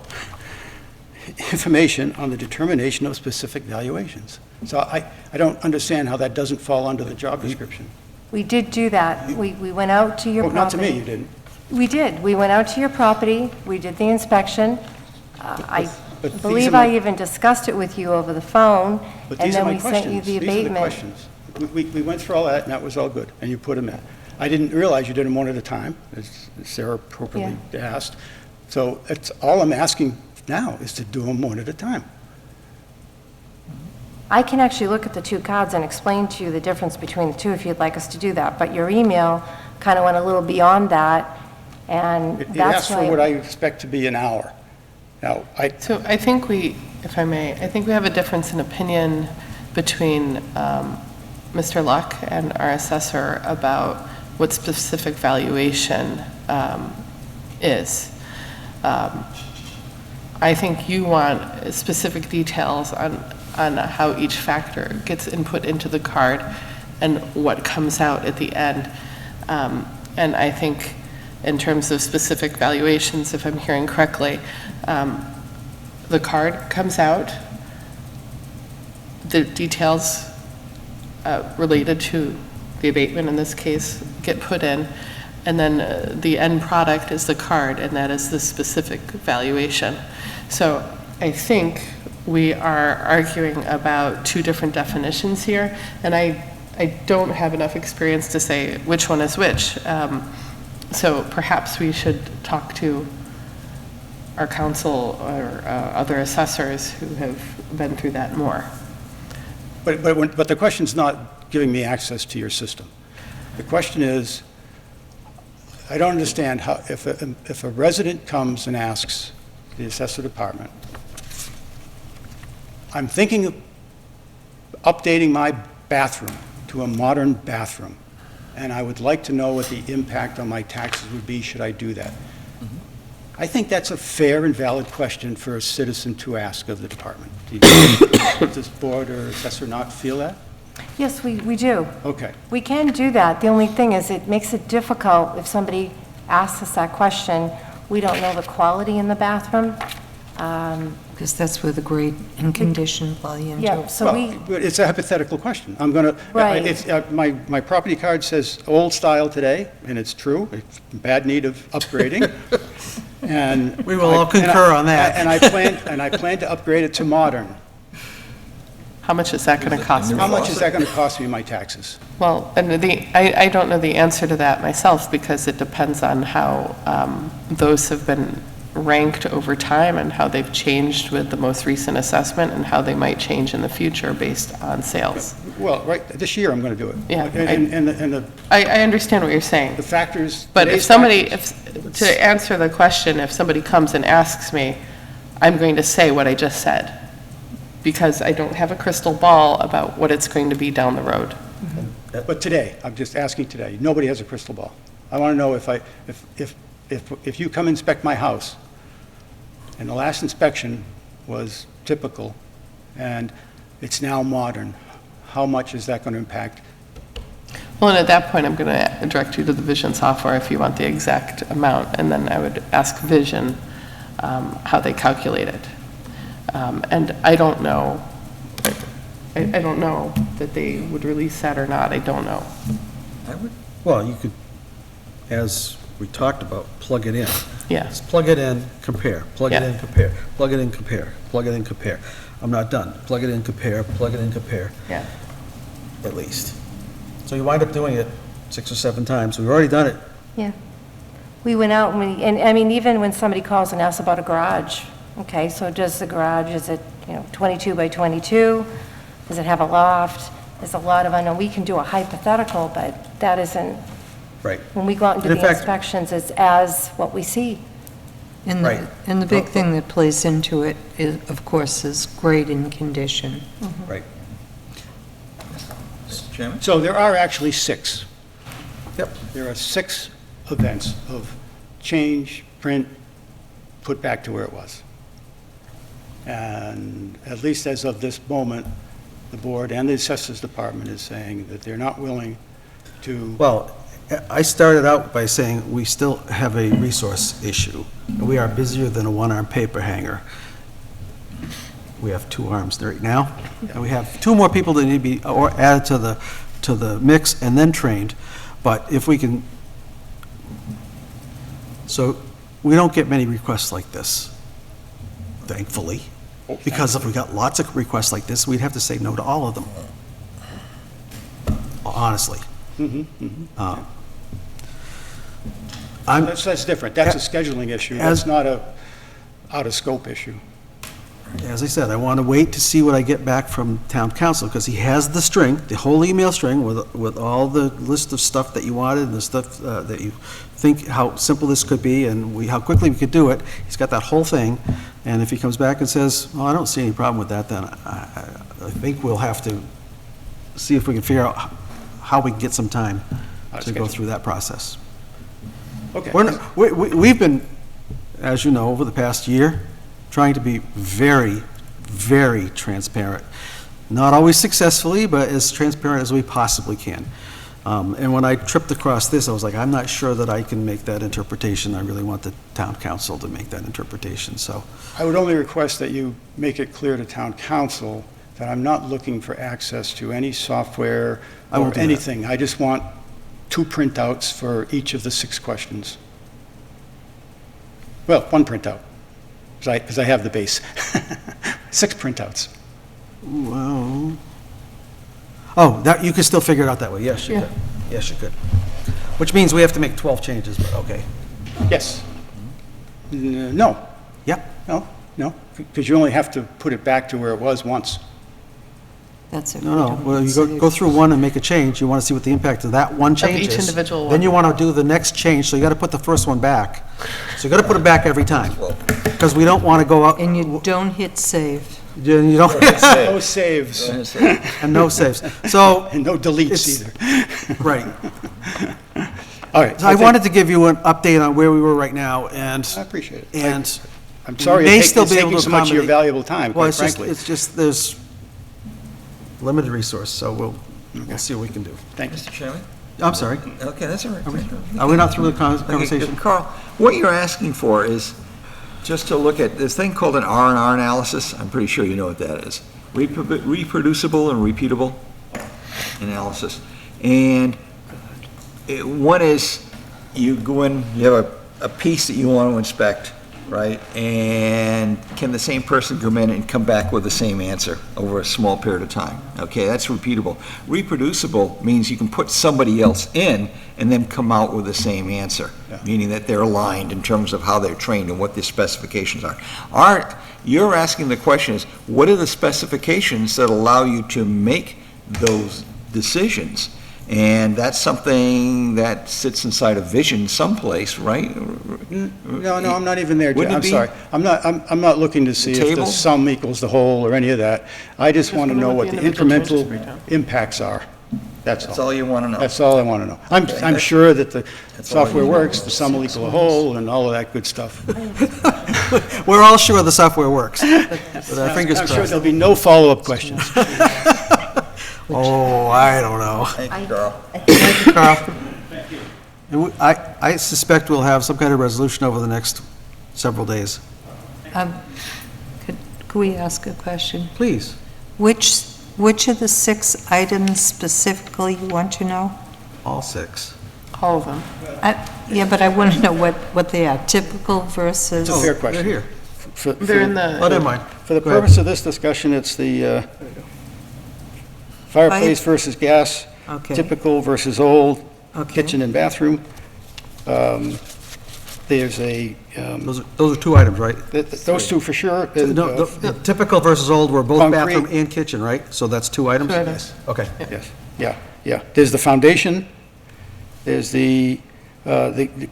information on the determination of specific valuations. So I don't understand how that doesn't fall under the job description. We did do that. We went out to your Well, property. not to me, you didn't. We did. We went out to your property, we did the inspection. I but these believe are my- I even discussed it with you over the phone, But and these are then my we sent you questions. the These are the abatement. questions. We went through all that, and that was all good, and you put them in. I didn't realize you did them one at a time, as Sarah appropriately asked. So it's, all I'm asking now is to do them one at a time. I can actually look at the two cards and explain to you the difference between the two if you'd like us to do that, but your email kind of went a little beyond that, and It that's asks for what why. I expect to be an hour. Now, So I think we, if I may, I think we have a difference in opinion between Mr. Luck and our assessor about what specific valuation is. I think you want specific details on how each factor gets input into the card and what comes out at the end. And I think in terms of specific valuations, if I'm hearing correctly, the card comes out, the details related to the abatement in this case get put in, and then the end product is the card, and that is the specific valuation. So I think we are arguing about two different definitions here, and I don't have enough experience to say which one is which. So perhaps we should talk to our council or other assessors who have been through that more. but the question's not giving me access to your system. The question is, I don't understand how, if a resident comes and asks the assessor department, I'm thinking of updating my bathroom to a modern bathroom, and I would like to know what the impact on my taxes would be should I do that. I think that's a fair and valid question for a citizen to ask of the department. Does this board or assessor not feel that? Yes, we do. Okay. We can do that. The only thing is, it makes it difficult if somebody asks us that question. We don't know the quality in the bathroom. Because that's where the grade and condition play into. Yeah, so Well, but it's a hypothetical question. I'm going to, Right. it's, my property card says old style today, and it's true. It's in bad need of upgrading. And We will all concur on that. And I plan to upgrade it to modern. How much is that going to cost me? How much is that going to cost me in my taxes? Well, and I don't know the answer to that myself, because it depends on how those have been ranked over time and how they've changed with the most recent assessment and how they might change in the future based on sales. Well, right, this year I'm going to do it. Yeah, And the I understand what you're saying. factors. But if today's somebody, factors- to answer the question, if somebody comes and asks me, I'm going to say what I just said, because I don't have a crystal ball about what it's going to be down the road. But today, I'm just asking today, nobody has a crystal ball. I want to know if you come inspect my house, and the last inspection was typical, and it's now modern, how much is that going to impact? Well, and at that point, I'm going to direct you to the Vision software if you want the exact amount, and then I would ask Vision how they calculate it. And I don't know, I don't know that they would release that or not, I don't know. Well, you could, as we talked about, plug it in. Yeah. Just plug it in, compare, plug it Yeah. in, compare, plug it in, compare, plug it in, compare. I'm not done. Plug it in, compare, plug it in, compare, Yeah. at least. So you wind up doing it 6 or 7 times. We've already done it. Yeah. We went out and I mean, even when somebody calls and asks about a garage, okay, so does the garage, is it, 22 by 22? Does it have a loft? There's a lot of unknown. We can do a hypothetical, but that isn't, Right. when we go out and do And in the fact- inspections, it's as what we see. And Right. and the big thing that plays into it, is, of course, is grade and condition. Right. Mr. Chairman? So there are actually 6. Yep. There are 6 events of change, print, put back to where it was. And at least as of this moment, the board and the Assessors Department is saying that they're not willing to, Well, I started out by saying we still have a resource issue. We are busier than a one-arm paper hanger. We have two arms right now, and we have two more people that need to be added to the mix and then trained. But if we can, so we don't get many requests like this, thankfully. Because if we got lots of requests like this, we'd have to say no to all of them. Honestly. I'm, that's different. That's a scheduling issue. That's not a out-of-scope issue. as I said, I want to wait to see what I get back from town council, because he has the string, the whole email string with all the list of stuff that you wanted and the stuff that you think how simple this could be and how quickly we could do it. He's got that whole thing, and if he comes back and says, well, I don't see any problem with that, then I think we'll have to see if we can figure out how we can get some time to go through that process. Okay. We've been, as you know, over the past year, trying to be very, very transparent. Not always successfully, but as transparent as we possibly can. And when I tripped across this, I was like, I'm not sure that I can make that interpretation. I really want the town council to make that interpretation, so. I would only request that you make it clear to town council that I'm not looking for access to any software I won't or do that. anything. I just want 2 printouts for each of the 6 questions. Well, 1 printout, because I have the base. 6 printouts. Well, oh, that, you could still figure it out that way, yes, you Yeah. could. Yes, you could. Which means we have to make 12 changes, but okay. Yes. No, Yep, no, because you only have to put it back to where it was once. That's it. no, well, you go through one and make a change, you want to see what the impact of that one change each is. individual Then one. you want to do the next change, so you got to put the first one back. So you got to put it back every time, because we don't want to go out. And you don't hit save. You don't, No saves and no saves. So, and no deletes It's- either. right. All right. So I wanted to give you an update on where we were right now, and, I appreciate it. and I'm sorry may it's still be able taking to so much of your accommodate- valuable time, well, quite frankly. it's just, there's limited resource, so we'll see what we can do. Thank you. Mr. Chairman? I'm sorry, Okay, that's all right. are we not through the Okay, conversation? Carl, what you're asking for is just to look at this thing called an R&R analysis. I'm pretty sure you know what that is. Reproducible and repeatable analysis. And one is you go in, you have a piece that you want to inspect, right? And can the same person come in and come back with the same answer over a small period of time? Okay, that's repeatable. Reproducible means you can put somebody else in and then come out with the same answer, meaning that they're aligned in terms of how they're trained and what their specifications are. You're asking the question is, what are the specifications that allow you to make those decisions? And that's something that sits inside a vision someplace, right? No, I'm not even there, Jim. Wouldn't it I'm be- sorry. I'm not looking to see if the table? sum equals the whole or any of that. I just want to wanna know know what what the the individual changes incremental breakdown. impacts are. That's That's all. all you want to know. That's all I want to know. I'm that's- sure that the that's all I software need to know. works, the sum will equal a whole, and all of that good stuff. We're all sure the software works, with our fingers I'm sure crossed. there'll be no follow-up questions. Oh, I don't know. Thank you, Carl. Thank you, Carl. And I suspect we'll have some kind of resolution over the next several days. Could we ask a question? Please. Which of the 6 items specifically you want to know? All 6. All of them. Yeah, but I want to know what they are, typical versus... It's a fair question. They're here. For- They're in Oh, the, never mind. For the Go ahead. purpose of this discussion, it's the fireplace versus gas, Okay. typical versus old, Okay. kitchen and bathroom. There's a, Those are 2 items, right? those 2 for sure. No, the typical versus old were both Concrete. bathroom and kitchen, right? So that's 2 items? 2 items. Okay. Yes, yeah. There's the foundation, there's the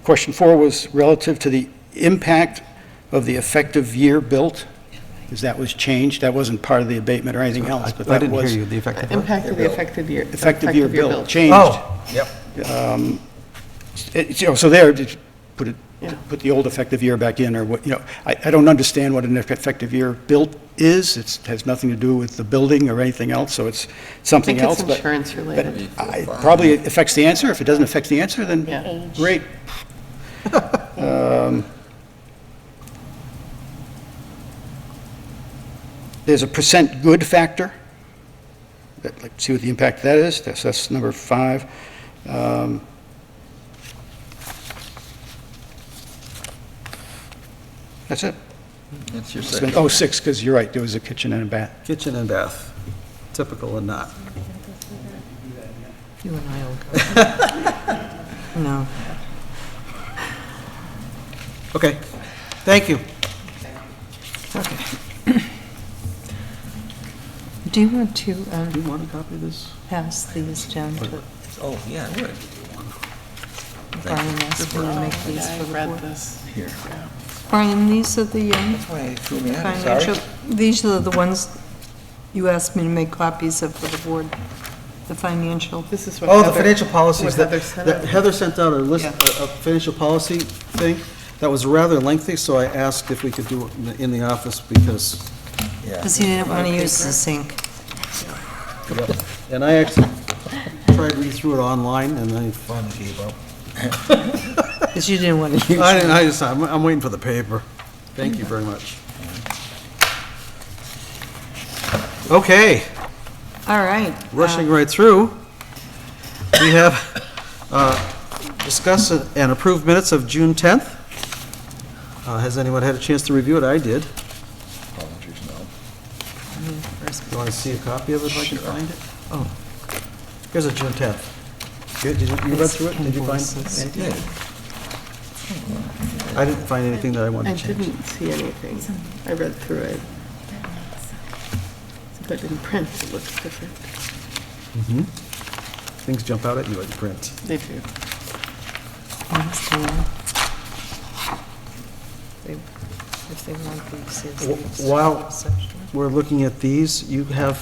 question 4 was relative to the impact of the effective year built, because that was changed, that wasn't part of the abatement or anything else, but I that didn't hear was you, the effective. impact of the affected year. effective year built, changed. Oh, yep. So there, just put it, Yeah. put the old effective year back in, or what, I don't understand what an effective year built is. It has nothing to do with the building or anything else, so it's I something think else. it's but- insurance related. It probably affects the answer. If it doesn't affect the answer, then Yeah. Age. great. There's a percent good factor. Let's see what the impact of that is. That's number 5. That's it. That's your second. Oh, 6, because you're right, there was a kitchen and a bath. Kitchen and bath, typical and not. You and I will go. No. Okay, thank you. Okay. Do you want to Do you want a copy of this? pass these down to Oh, yeah, I would. Brian, ask me to make these Yeah, for I the read board? this. Here. Yeah. Brian, these are the That's why it threw me out, I'm sorry. financial, these are the ones you asked me to make copies of for the board, the financial. This is what Oh, the Heather- financial policies what that Heather sent that out. Heather sent out a list, Yeah. a financial policy thing that was rather lengthy, so I asked if we could do it in the office because, Yeah. Because he didn't want to use the sink. and I actually tried to read through it online and I finally gave up. Because you didn't want to use I it. didn't, I'm waiting for the paper. Thank you very much. Okay, All right. rushing right through. We have discussed and approved minutes of June 10th. Has anyone had a chance to review it? I did. Apologies, no. You want to see a copy of it if I can find it? Oh, here's a June 10th. Did you read through it? Did you find Invoices. anything? I didn't find anything that I I wanted to change. didn't see anything. I read through it. But in print, it looks different. Things jump out at you in print. They do. If they want these, it's these. While Section. we're looking at these, you have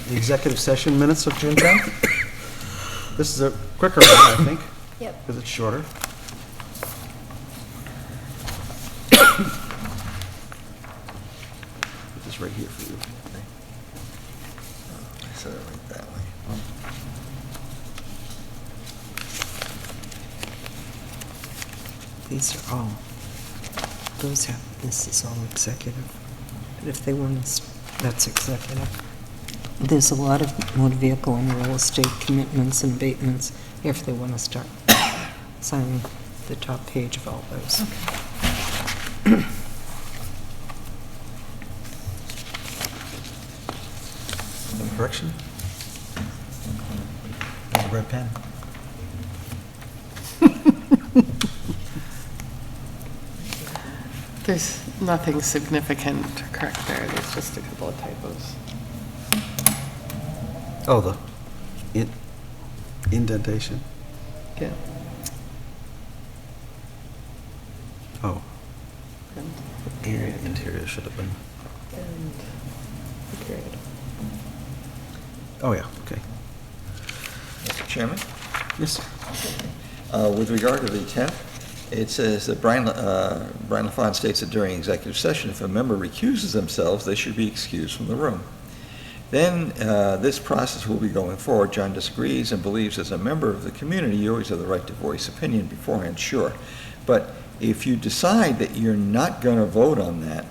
the executive session minutes of June 10th. This is a quicker one, I think. Yep. Because it's shorter. Put this right here for you. I said it right that way. These are all, those have, this is all executive. But if they want to, that's executive. There's a lot of motor vehicle and real estate commitments and abatements if they want to start signing the top page of all those. Any correction? There's a red pen. There's nothing significant to correct there. There's just a couple of typos. Oh, the indentation. Yeah. Oh, And interior should have been. and the period. Oh, yeah, okay. Mr. Chairman? Yes, sir. With regard to the 10th, it says that Brian LaFawn states that during executive session, if a member recuses themselves, they should be excused from the room. Then this process will be going forward. John disagrees and believes as a member of the community, you always have the right to voice opinion beforehand, sure. But if you decide that you're not going to vote on that,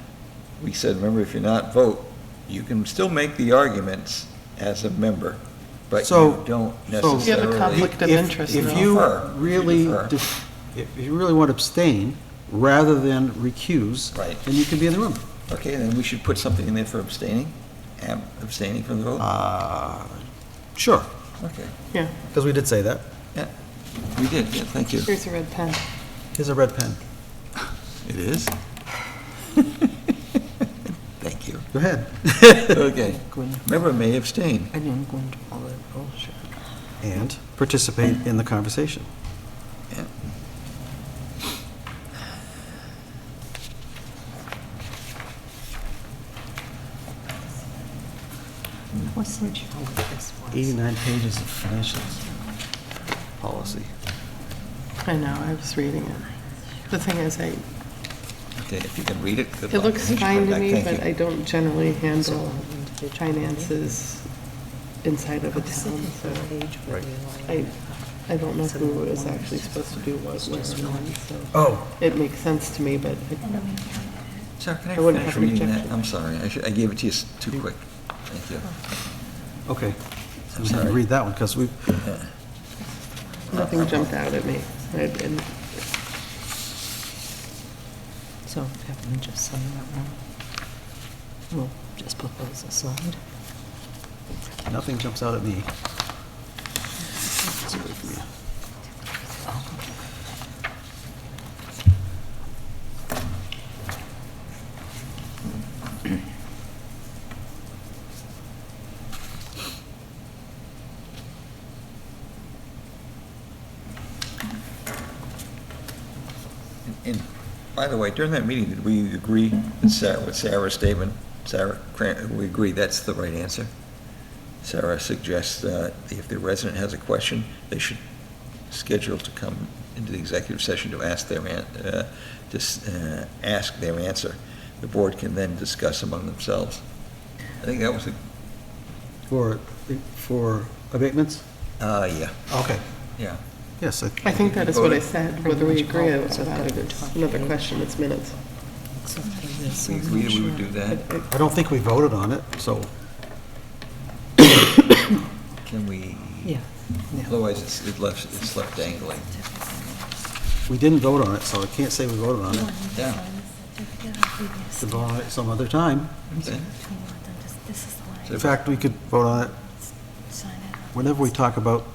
we said, remember, if you're not vote, you can still make the arguments as a member, but So- you don't so- necessarily. You have a conflict of interest, If though. you Defer. really, Defer. if you really want to abstain rather than recuse, Right. then you can be in the room. Okay, then we should put something in there for abstaining from the vote? Sure, Okay, Yeah, because we did say that. yeah, we did, yeah, thank you. here's a red pen. Here's a red pen. It is? Thank you. Go ahead. Okay, member may abstain. I didn't go into all that bullshit. And participate in the conversation. Yeah. Wasn't sure what this was. 89 pages of financials. policy. I know, I was reading it. The thing is, Okay, if you can read it, good it luck. looks fine to me, Thank but you. I don't generally handle finances inside of a town, so I don't know who is actually supposed to do what, where, and when, so. Oh. It makes sense to me, but Sarah, can I I wouldn't finish have an reading that? objection. I'm sorry, I gave it to you too quick. Thank you. Okay. I'm We can sorry. read that one, because we, nothing jumped out at me. And So have them just sign that one. We'll just put those aside. nothing jumps out at me. Let's wait for you. And by the way, during that meeting, did we agree with Sarah's statement? We agree that's the right answer? Sarah suggests that if the resident has a question, they should schedule to come into the executive session to ask their answer. The board can then discuss among themselves. I think that was For abatements? yeah, Okay. yeah. Yes, I think that is what I Voted. said, whether we agree about it, it's another question, it's minutes. Except for this. We agreed we would do that. I don't think we voted on it, so Can we, Yeah. otherwise it's left dangling. we didn't vote on it, so I can't say we voted on it. Yeah. Could vote on it some other time. Okay. This is the In line. fact, we could vote on it Sign it. whenever we talk about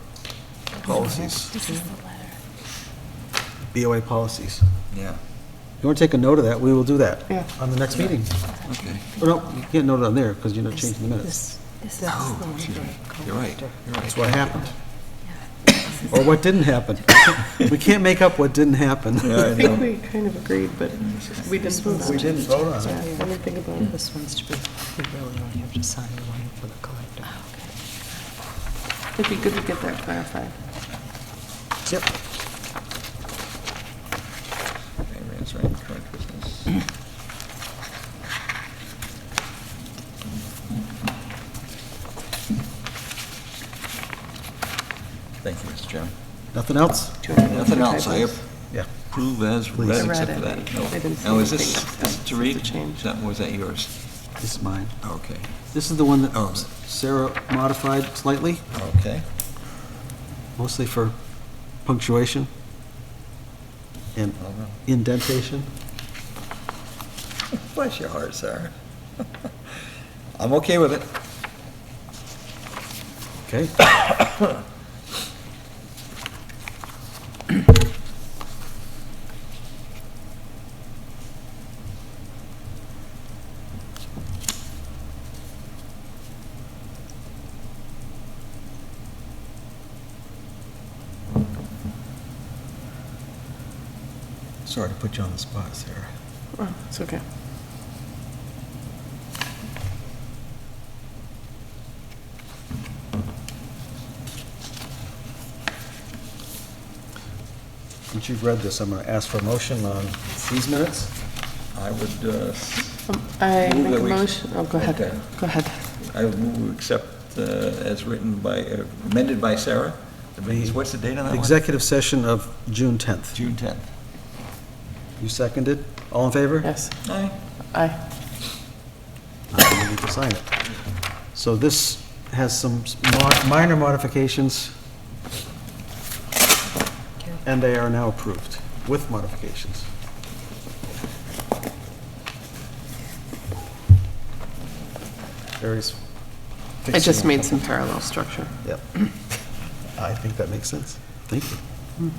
policies, This is the letter. BOA policies. Yeah, You want to take a note of that, we will do that Yeah. on the next meeting. okay. Oh, no, you can't note it on there, because you're not changing the minutes. This is Oh, the one. excuse me. You're right, you're That's right. what happened. Or what didn't happen. We can't make up what didn't happen. I think we kind of agreed, but we didn't vote on it. We didn't vote on Yeah, it. I didn't think about it. This one's to be, we really only have to sign one for the collector. It'd be good to get that clarified. Yep. Variance, right, current business. Thank you, Mr. Chairman. Nothing else? Nothing else, I Yeah. approve as Please. read I read except it, for that. but No. I didn't see Now, is anything this that to read? to change. Was that yours? This is mine. Okay, This is the one Oh. that Sarah modified slightly, okay. mostly for punctuation and All right. indentation. Bless your heart, Sarah. I'm okay with it. Okay. Sorry to put you on the spot, Sarah. Oh, it's okay. Since you've read this, I'm going to ask for a motion on these minutes. I would, I Move make that a we- motion, oh, go ahead, Okay. go ahead. I would move to accept as written by, amended by Sarah. The minutes. What's the date on that one? Executive session of June 10th. June 10th. You seconded? All in favor? Yes, Aye. aye. Now we need to sign it. So this has some minor modifications, and they are now approved with modifications. Terry's I fixing just a made couple- some parallel structure. Yep. I think that makes sense. Thank you.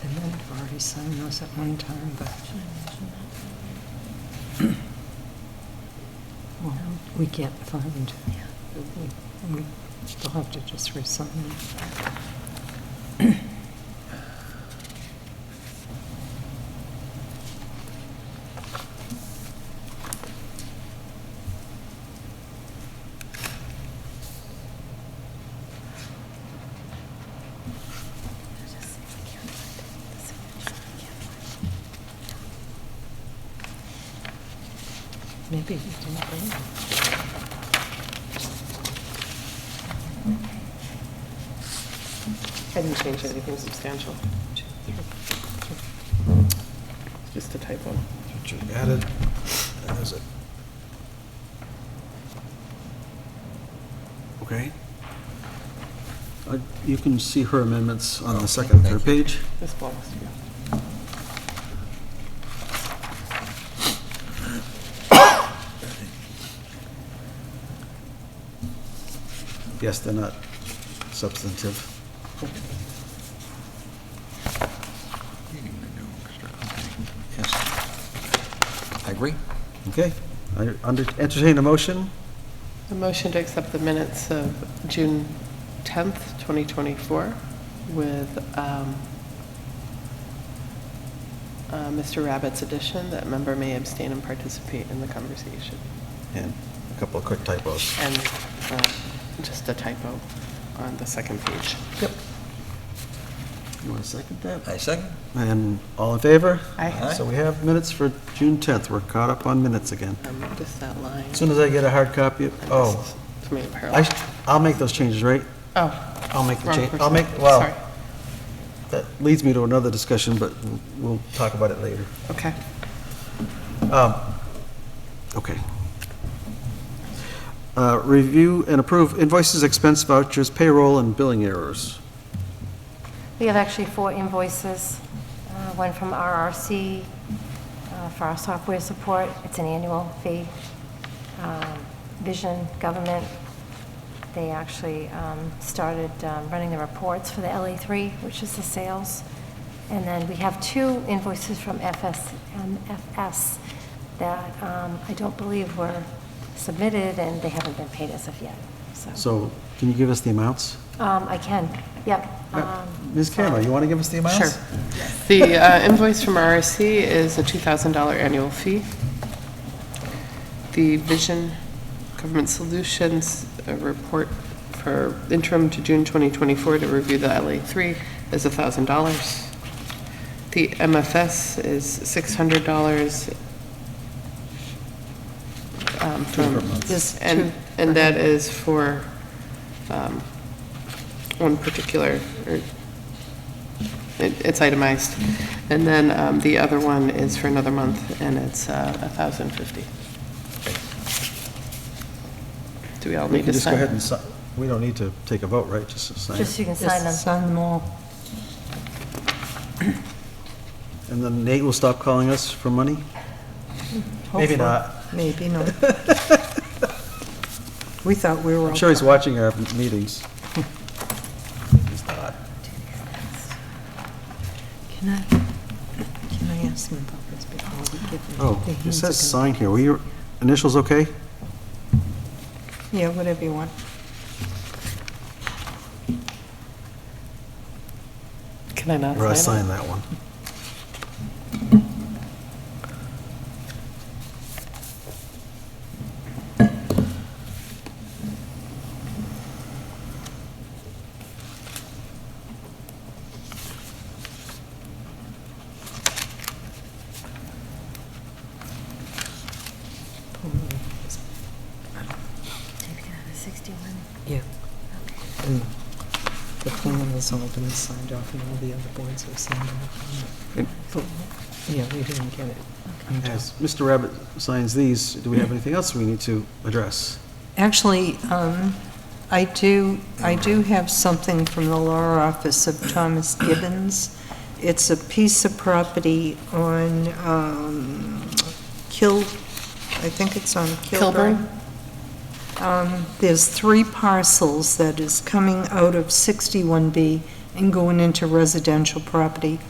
They might have already signed those at one time, but. Well, We can't find. We'll have to just resign it. Maybe we didn't bring it. I didn't change anything substantial. It's just a typo. What you added, that is it. Okay. You can see her amendments on the second, third page. This belongs to you. Yes, they're not substantive. Yes. I agree. Okay. Entertain a motion. A motion to accept the minutes of June 10th, 2024 with Mr. Rabbitt's addition that member may abstain and participate in the conversation. And a couple of quick typos. And just a typo on the second page. Yep. You want to second that? I second. And all in favor? Aye. So we have minutes for June 10th. We're caught up on minutes again. Just that line. As soon as I get a hard copy, oh, To me, parallel. I'll make those changes, right? Oh, I'll make the wrong change. person. I'll make, Sorry. well, that leads me to another discussion, but we'll talk about it later. Okay. Okay. Review and approve invoices, expense vouchers, payroll, and billing errors. We have actually 4 invoices, one from RRC for our software support. It's an annual fee. Vision Government, they actually started running the reports for the LA3, which is the sales. And then we have 2 invoices from FS that I don't believe were submitted, and they haven't been paid as of yet, so. So can you give us the amounts? I can, yep. Ms. Campbell, you want to give us the amounts? Sure. The invoice from RRC is a $2,000 annual fee. The Vision Government Solutions report for interim to June 2024 to review the LA3 is $1,000. The MFS is $600. Just And that is for one particular, it's itemized. And then the other one is for another month, and it's $1,050. Do we all We need can to just go sign? ahead and sign. We don't need to take a vote, right? Just to sign it. Just you can sign them. Just sign them all. And then Nate will stop calling us for money? Maybe Hopefully. not. Maybe not. We thought we were. I'm sure he's watching our meetings. He's not. Can I ask him about this before we give him? Oh, the it hands says again? sign here. Were your initials okay? Yeah, whatever you want. Can I not Or I sign it? sign that one? Yeah. And the plan has all been signed off and all the other boards have signed off. And Yeah, we didn't get it. as Mr. Rabbit signs these, do we have anything else we need to address? Actually, I do have something from the law office of Thomas Gibbons. It's a piece of property on I think it's on Kilburn. There's 3 parcels that is coming out of 61B and going into residential property.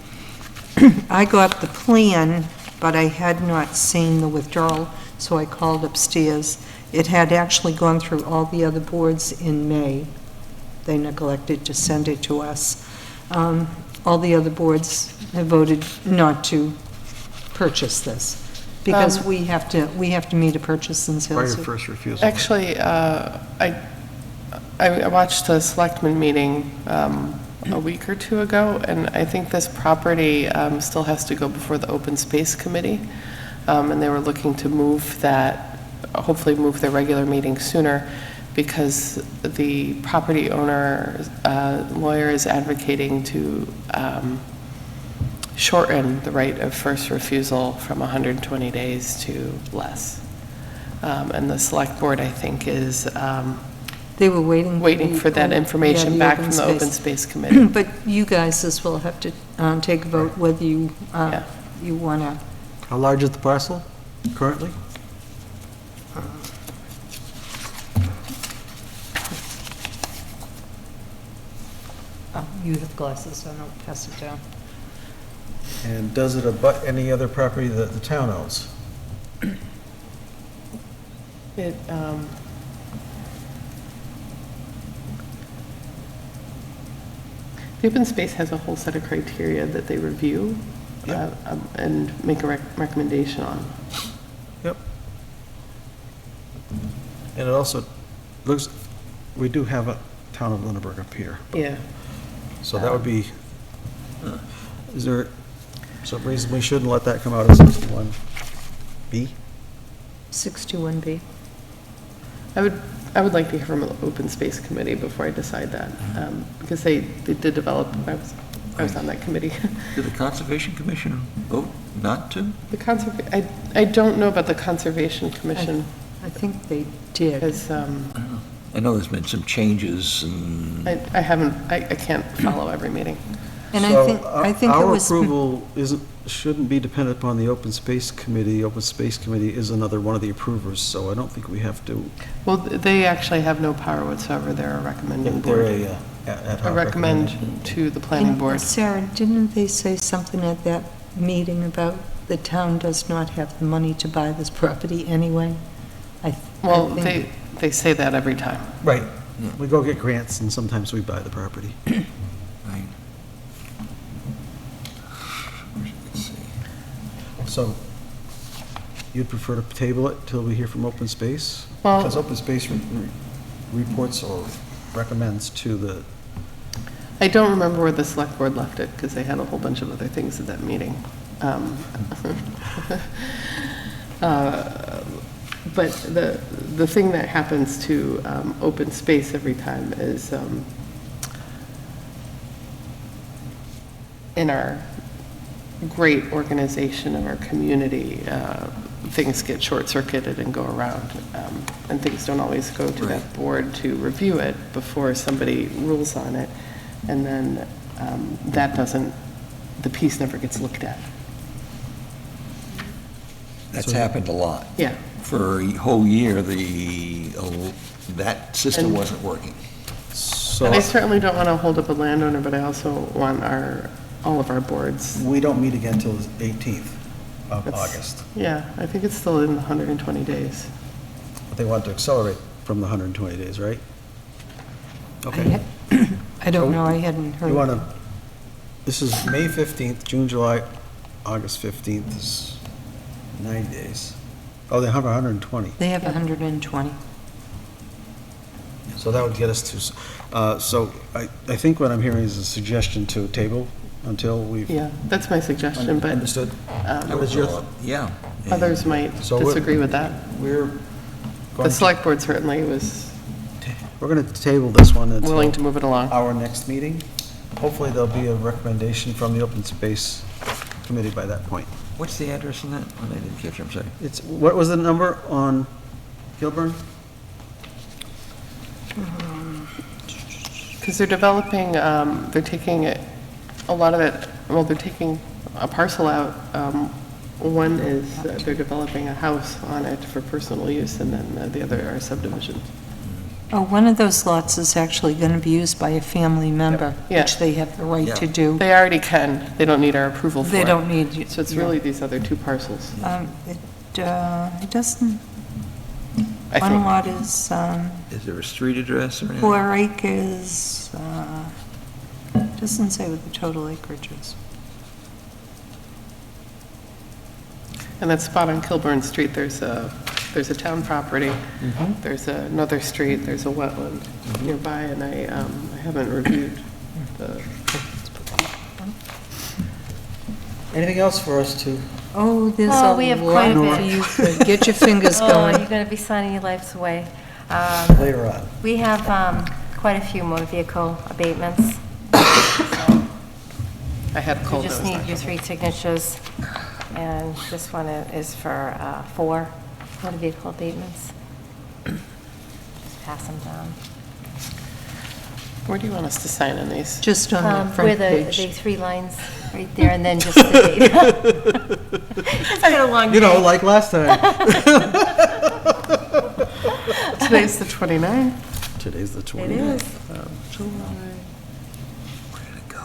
I got the plan, but I had not seen the withdrawal. So I called upstairs. It had actually gone through all the other boards in May. They neglected to send it to us. All the other boards have voted not to purchase this, because we have to meet a purchase and Right sales. of first refusal. Actually, I watched the selectmen meeting a week or two ago, and I think this property still has to go before the Open Space Committee, and they were looking to move that, hopefully move their regular meeting sooner, because the property owner lawyer is advocating to shorten the right of first refusal from 120 days to less. And the select board, I think, is They were waiting. for that information the back open from the space. Open Space Committee. But you guys as well have to take a vote whether you, Yeah. you want to. How large is the parcel currently? You have glasses, so I'll pass it down. And does it abut any other property that the town owns? It, the open space has a whole set of criteria that they review Yep. and make a recommendation on. Yep. And it also looks, we do have a town of Lunenburg up here, Yeah. so that would be, is there some reason we shouldn't let that come out as 61B? 61B. I would like to hear from the Open Space Committee before I decide that, because they did develop, I was on that committee. Did the Conservation Commission vote not to? I don't know about the Conservation Commission, I think they did. because I know there's been some changes and I can't follow every meeting. And So, I think it our was. approval shouldn't be dependent upon the Open Space Committee. Open Space Committee is another one of the approvers, so I don't think we have to. Well, they actually have no power whatsoever. They're a recommending They're board. a ad I hoc recommend recommendation. to the planning And, board. Sarah, didn't they say something at that meeting about the town does not have the money to buy this property anyway? I Well, think- they say that every time. Right. Yeah. We go get grants, and sometimes we buy the property. Right. Let's see. So you'd prefer to table it till we hear from Open Space? Well- Because Open Space reports or recommends to the, I don't remember where the select board left it, because they had a whole bunch of other things at that meeting. But the thing that happens to open space every time is, in our great organization of our community, things get short-circuited and go around, and things don't always go to that board to review it before somebody rules on it, and then the piece never gets looked at. That's happened a lot. Yeah. For a whole year, that system And- wasn't working. so And I certainly don't want to hold up a landowner, but I also want all of our boards. we don't meet again till the 18th of That's- August. Yeah, I think it's still in the 120 days. But they want to accelerate from the 120 days, right? Okay. I don't know, I hadn't heard. You want to, this is May 15th, June, July, August 15th is 9 days. Oh, they have 120. They have 120. So that would get us to, so I think what I'm hearing is a suggestion to table until we've Yeah, that's my suggestion, but understood. That What was is your, yeah. others might So what- disagree with that. we're The going to, select board certainly was we're going to table this one willing to until move it along. our next meeting. Hopefully there'll be a recommendation from the Open Space Committee by that point. What's the address on that? Oh, I didn't catch it, I'm sorry. It's, what was the number on Kilburn? Because they're developing, they're taking a lot of it, well, they're taking a parcel out. One is they're developing a house on it for personal use, and then the other are subdivisions. Oh, one of those lots is actually going to be used by a family member, Yeah. which they have the right Yeah. to do. They already can, they don't need our approval for it. They don't need. So it's really these other two parcels. it doesn't, I one think, lot is is there a street address or anything? 4 acres, doesn't say what the total acreage is. And that spot on Kilburn Street, there's a town property, there's another street, there's a wetland nearby, and I haven't reviewed the, Anything else for us to? Oh, there's Oh, a we have quite a lot bit. for you to get your fingers Oh, going. you're going to be signing your lives away. Later on. We have quite a few motor vehicle abatements. I had a We cold just nose. need your 3 signatures, and this one is for 4 motor vehicle abatements. Just pass them down. Where do you want us to sign on these? Just on the Where front the page. 3 lines, right there, and then just the date. It's been a long You know, day. like last time. Today's the 29th. Today's the It 20th. is. July. Where did it go?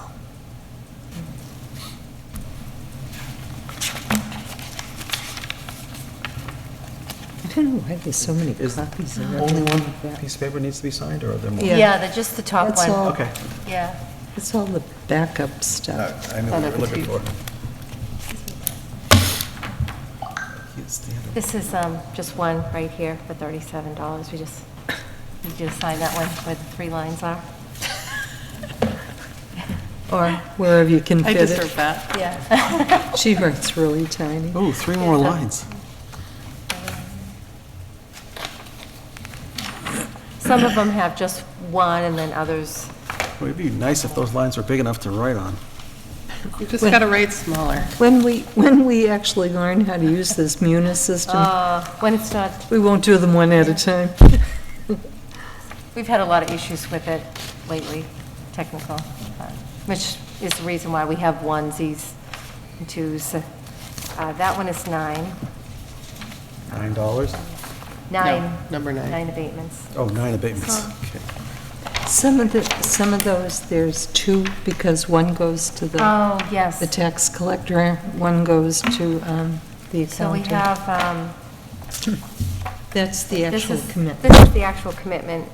I don't know why there's so many Is copies of Only everything one like that. piece of paper needs to be signed, or are there more? Yeah. Yeah, just the top That's all. one. Okay. Yeah. It's all the backup stuff. I know what we're looking for. This is just one right here for $37. We just need you to sign that one where the 3 lines are. Or wherever you can I fit deserve it. that. Yeah. She writes really tiny. Oh, 3 more lines. Some of them have just one, and then others, Well, it'd be nice if those lines were big enough to write on. You just got to write smaller. When we actually learn how to use this Munis system, when it's not, we won't do them one at a time. we've had a lot of issues with it lately, technical, which is the reason why we have onesies and twos. That one is 9. $9? 9. Number 9. 9 abatements. Oh, 9 abatements. So- Okay. Some of those, there's 2, because one goes to Oh, yes. the tax collector, one goes to the So we accountant. have, That's the this actual is, commitment, this is the actual commitment,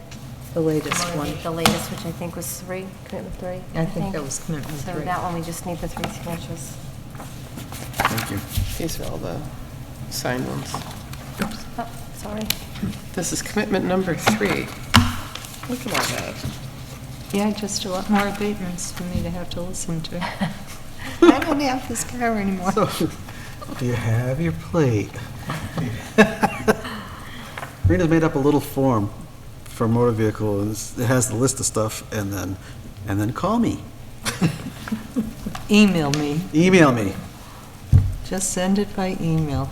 the latest one. the latest, which I think was 3, commitment 3. I think that was commitment So 3. that one, we just need the 3 signatures. Thank you. These are all the signed ones. Oh, sorry. This is commitment number 3. Look at all that. Yeah, just a lot more abatements for me to have to listen to. I don't have this car anymore. So, do you have your plate? Rita's made up a little form for motor vehicle, and it has the list of stuff, and then call me. Email me. Email me. Just send it by email.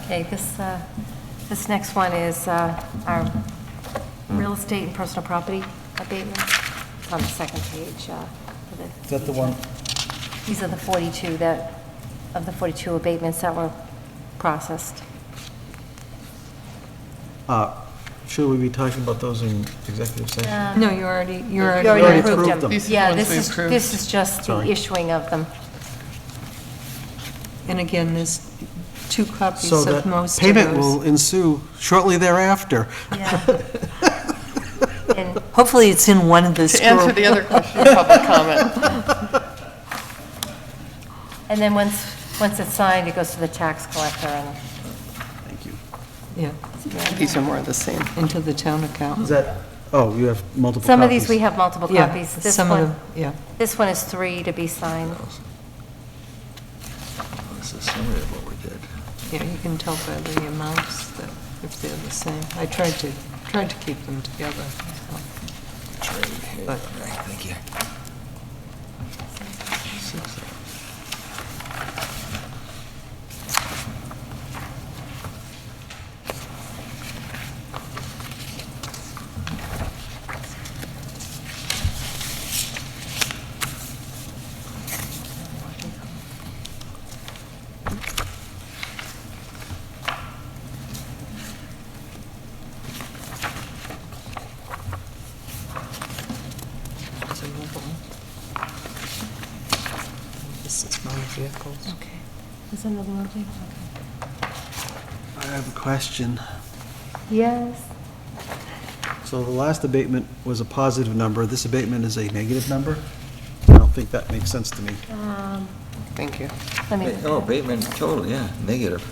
Okay, this next one is our real estate and personal property abatements. It's on the second page. Is that the one? These are the 42 of the 42 abatements that were processed. Should we be talking about those in executive session? No, you already You already approved them. These are the Yeah, ones we this approved. is just the Sorry. issuing of them. And again, there's 2 copies So of that most of payment will those. ensue shortly thereafter. Yeah. And Hopefully, it's in one of this To answer group. the other question, public comment. and then once it's signed, it goes to the tax collector and Thank you. Yeah, These are more of the same. into the town account. Is that, oh, you have multiple copies? some of these we have multiple Yeah, copies. This some of one, them, yeah. this one is 3 to be signed. This is summary of what we did. Yeah, you can tell by the amounts that if they're the same. I tried to keep them together. so. But- Thank you. There's another one. This is my vehicles. Okay. Is another one, okay. I have a question. Yes. So the last abatement was a positive number, this abatement is a negative number? I don't think that makes sense to me. Thank you. Let me. Oh, abatement total, yeah, negative.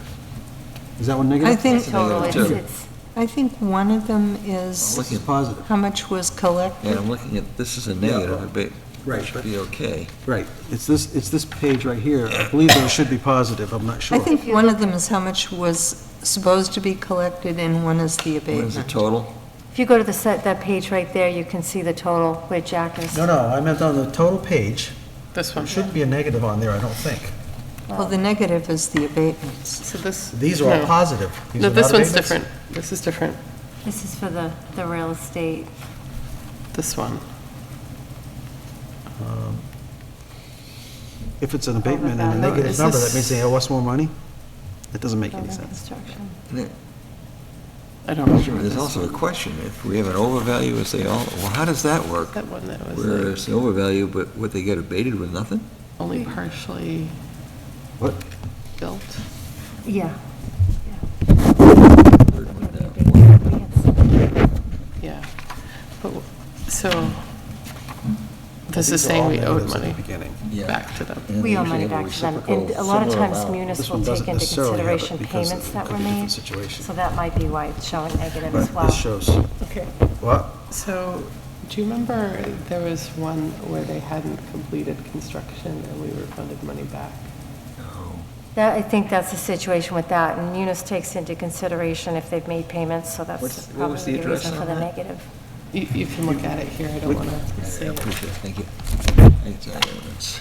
Is that one I negative? think, Total, Negative it's, I think one of them is This is positive. how much was Yeah, collected. I'm looking at, this is a negative, well, right, should but- be okay. Right, it's this page right here, I believe those should be positive, I'm not sure. I think one of them is how much was supposed to be collected, and one is the What is the abatement. total? if you go to the that page right there, you can see the total where Jack is. No, I meant on the total page, This one. there shouldn't be a negative on there, I don't think. Well, the negative is the abatements. So this. These are all no. positive. These No, are this not one's abatements? different. This is different. This is for the real estate. This one. If it's an abatement and a No, negative is number, this- that means they owe us more money? That doesn't make any Building sense. construction. I don't know. what There's this also a one- question, if we have an overvalue, is they all, well, how does that work? That one that was Where like it's an overvalue, but what, they get abated with nothing? only partially What? built. Yeah. Third one down. Yeah. But, so, this is These are saying all we owed negatives at the money beginning. Yeah. back to them. And We they owe usually money have a back to them. reciprocal And a lot of similar times amount. munis This will one take doesn't into necessarily have it consideration because payments it that could were be a different made. situation. So that might be why it's showing negative as But well. this shows, Okay. what? So, do you remember there was one where they hadn't completed construction and we refunded money back? I think that's the situation with that, and Munis takes into consideration if they've made payments, so that's What was the probably the address reason on for the that? negative. You can look at it here, I don't want to I say it. appreciate it, thank you. Thanks, that's-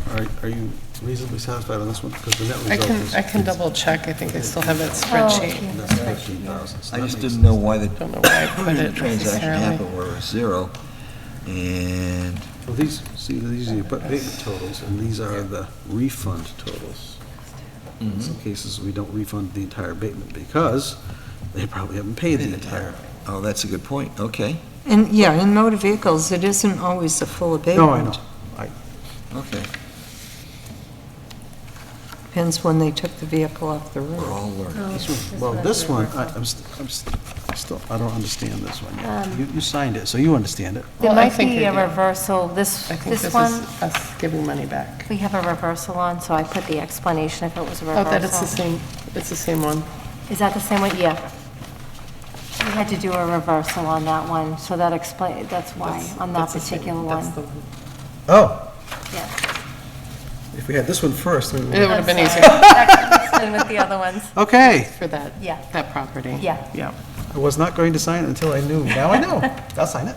All right, are you reasonably satisfied on this one? Because the net I result is. can double check, I think I still have that Oh, spreadsheet. yeah. That's 13,000. so I that just makes didn't know why the Don't know why I put it transaction necessarily. happened where it was zero, and Well, these, see, these are your abatement totals, and these are the refund totals. In some cases, we don't refund the entire abatement because they probably haven't paid the entire. oh, that's a good point, okay, And, yeah, in motor vehicles, it isn't always a full abatement. No, I know. okay. Depends when they took the vehicle off the We're road. all learning. Well, this one, I still, I don't understand this one yet. You signed it, so you understand it. There Well, I might think be I a do. reversal, I this think this is one, us giving money back. we have a reversal on, so I put the explanation if it was a Oh, reversal. that is the same, it's the same one. Is that the same one? Yeah. We had to do a reversal on that one, so that explain, that's why, on that That's the same- particular that's one. the one. Oh, Yeah. if we had this one first, then we It would. would have been I'm easier sorry. That mixed in with the other ones. Okay, for that, Yeah. that property. Yeah. Yeah. I was not going to sign it until I knew. Now I know. I'll sign it.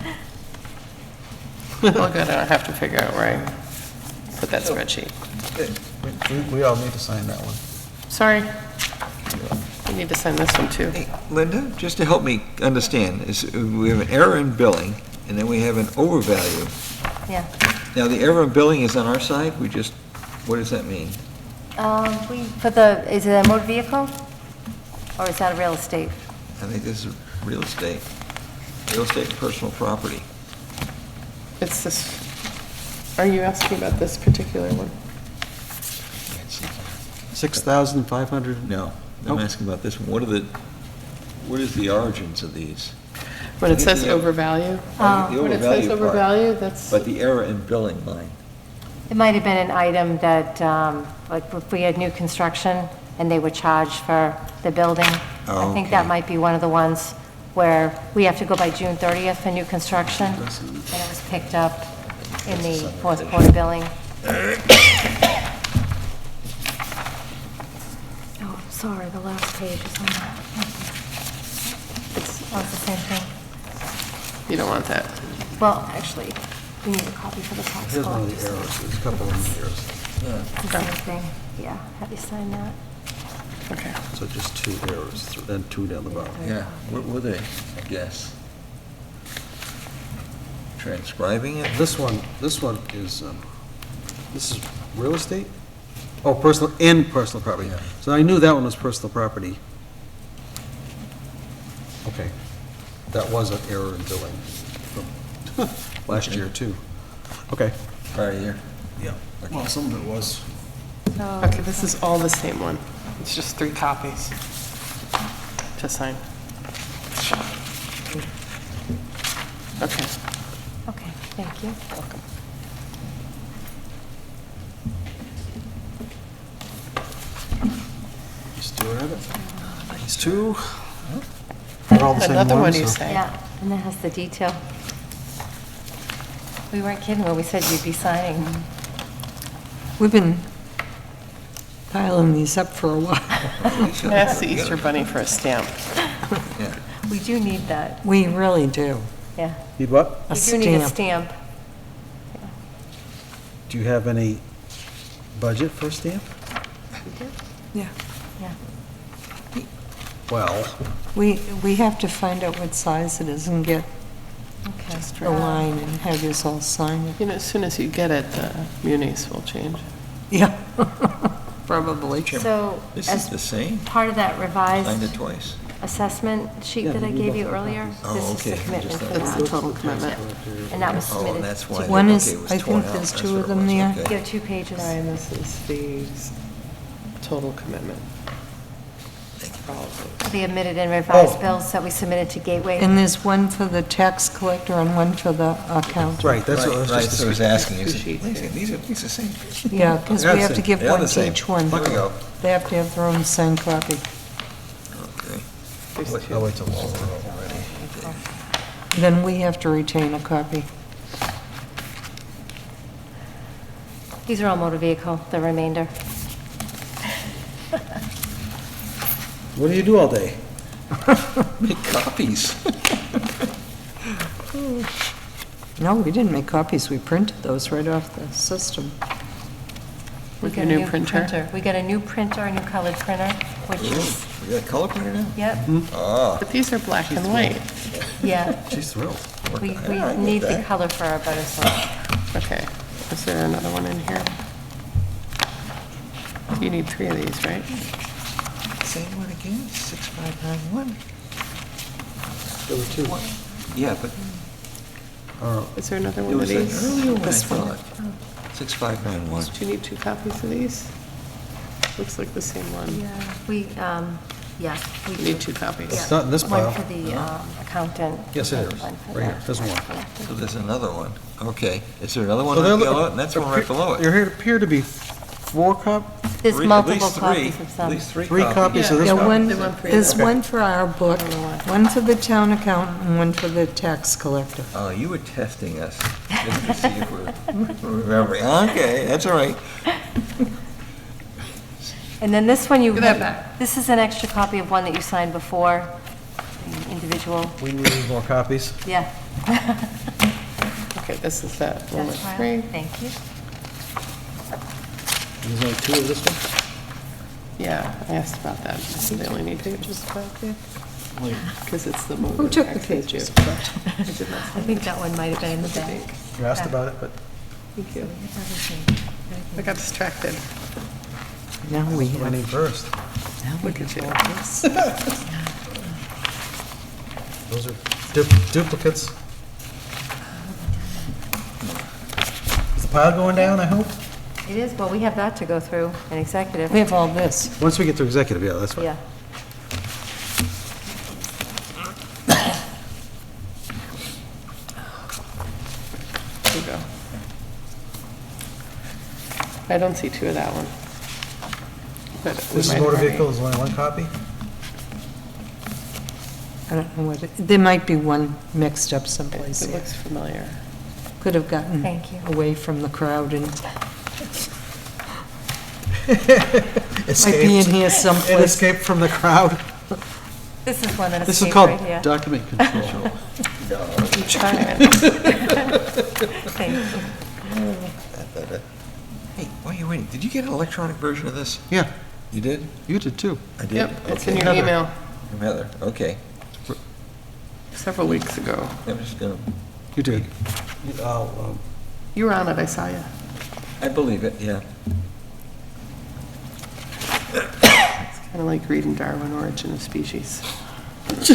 Well, good, I don't have to figure out where I put that spreadsheet. We all need to sign that one. Sorry. You need to sign this one too. Hey, Linda, just to help me understand, is we have an error in billing, and then we have an overvalue. Yeah. Now, the error in billing is on our side, we just, what does that mean? For the, is it a motor vehicle? Or is that a real estate? I think this is real estate and personal property. It's this, are you asking about this particular one? 6,500. No, I'm Nope. asking about this one. What is the origins of these? When it says Yeah. overvalue? I get the When it says overvalue part, overvalue, that's, but the error in billing line. It might have been an item that, like if we had new construction and they were charged for the building. I think that Okay. might be one of the ones where we have to go by June 30th for new construction, and it was picked up in the fourth quarter billing. Oh, sorry, the last page is on that. It's the same thing. you don't want that. Well, actually, we need a copy for the tax Here's one of the collector. errors. There's a couple of errors. It's the same thing. Yeah, have you sign that? Okay. So just two errors, then two down the bottom. Yeah, what were they, I guess? Transcribing it? This one is, this is real estate? Oh, personal property. Yeah. So I knew that one was personal property. Okay. That was an error in billing from last year, too. Okay. Prior year? Yeah. Well, some of it was. So, Okay, this is all the same one. It's just 3 copies to sign. Okay. Okay, thank you. Welcome. Stuart Abbott. These two. They're all the same Another one ones, you so- say. Yeah, and that has the detail. We weren't kidding when we said you'd be signing. We've been piling these up for a while. I asked the Easter Bunny for a stamp. Yeah. We do need that, We really do. yeah. Need what? A We do need a stamp. stamp. Do you have any budget for a stamp? Yeah. Yeah. Well, We have to find out what size it is and get Okay. a line and have this all sign it. You know, as soon as you get it, the munis will change. Yeah, probably. So, This is the as same? part of that Signed revised it twice. assessment sheet that I gave you earlier, Oh, this is okay. the commitment for That's the that. total commitment. And that was Oh, submitted. and that's why. to- One okay, is- it was I torn think out. there's That's two what of it them was, there. okay. You have 2 pages. And this is the total commitment. For all of those. The omitted and revised Oh. bills that we submitted to Gateway. And there's one for the tax collector and one for the accountant. right, that's what I was Right, just so I was asking, is Two it, sheets wait a here. second, these are the same. Yeah, because we have to give They're one the to same. each one. Here we go. They have to have their own signed copy. Okay. There's I'll two. wait till all are ready. Then we have to retain a copy. These are all motor vehicle, the remainder. What do you do all day? Make copies. No, we didn't make copies, we printed those right off the system. We With got your a new printer? We got a new printer, a new colored printer, which is, Ooh, we got a color printer now? yep, Ah, But these are black and white. yeah. She's thrilled. We Yeah, I get need the that. color for our butter sauce. Okay. Is there another one in here? You need 3 of these, right? Same one again, 6591. There were two. Yeah, but Is there another it one of was an these? earlier one, I This one. thought. 6591. Do you need 2 copies of these? Looks like the same one. Yeah, we, yeah. we You do. need 2 copies. Yeah. It's not in this pile. One for the accountant. Yes, it is. One for Right here. the There's one. collector. So there's another one. Okay. Is there another one So right there below it? And that's one right below it. There appear to be 4 There's Three- multiple at least copies three. of At some. least 3 3 copies of this Yeah, one. one, They want 3 of there's them. one for our book, one for the town accountant, and one for the tax collector. Oh, you were testing us just to see if we're remembering. Okay, that's all right. And then this one you, Give that back. this is an extra copy of one that you signed before, the individual, We need more copies. yeah. Okay, this is that one That's with fine. 3. Thank you. There's only 2 of this one? Yeah, I asked about that. They only need 2. Because it's the motor. Who took the Access pages? too. I did not I think that one might have been in the back. You asked about it, but Thank you. I got distracted. Now we what do I have, need first? now we Look at have you. all this. Those are duplicates. Is the pile going down, I hope? It is, well, we have that to go through, an executive. We have all this. Once we get to executive, yeah, that's fine. Yeah. There you go. I don't see 2 of that one. But we This is might motor already- vehicle, there's only 1 copy? I don't know what, there might be one mixed up someplace It here. looks familiar. Could have gotten Thank you. away from the crowd and Escaped. might be in here It someplace. escaped from the crowd. This is one that This is escaped called right here. document control. I'm trying. Thank you. Hey, while you're waiting, did you get an electronic version of this? Yeah, You did? you did too. I did? Yep, it's in Okay. your Heather. email From Heather, okay. several weeks ago. I'm just gonna, You did. I'll, You were on it, I saw you. I believe it, yeah. Kind of like reading Darwin, Origin of Species. it's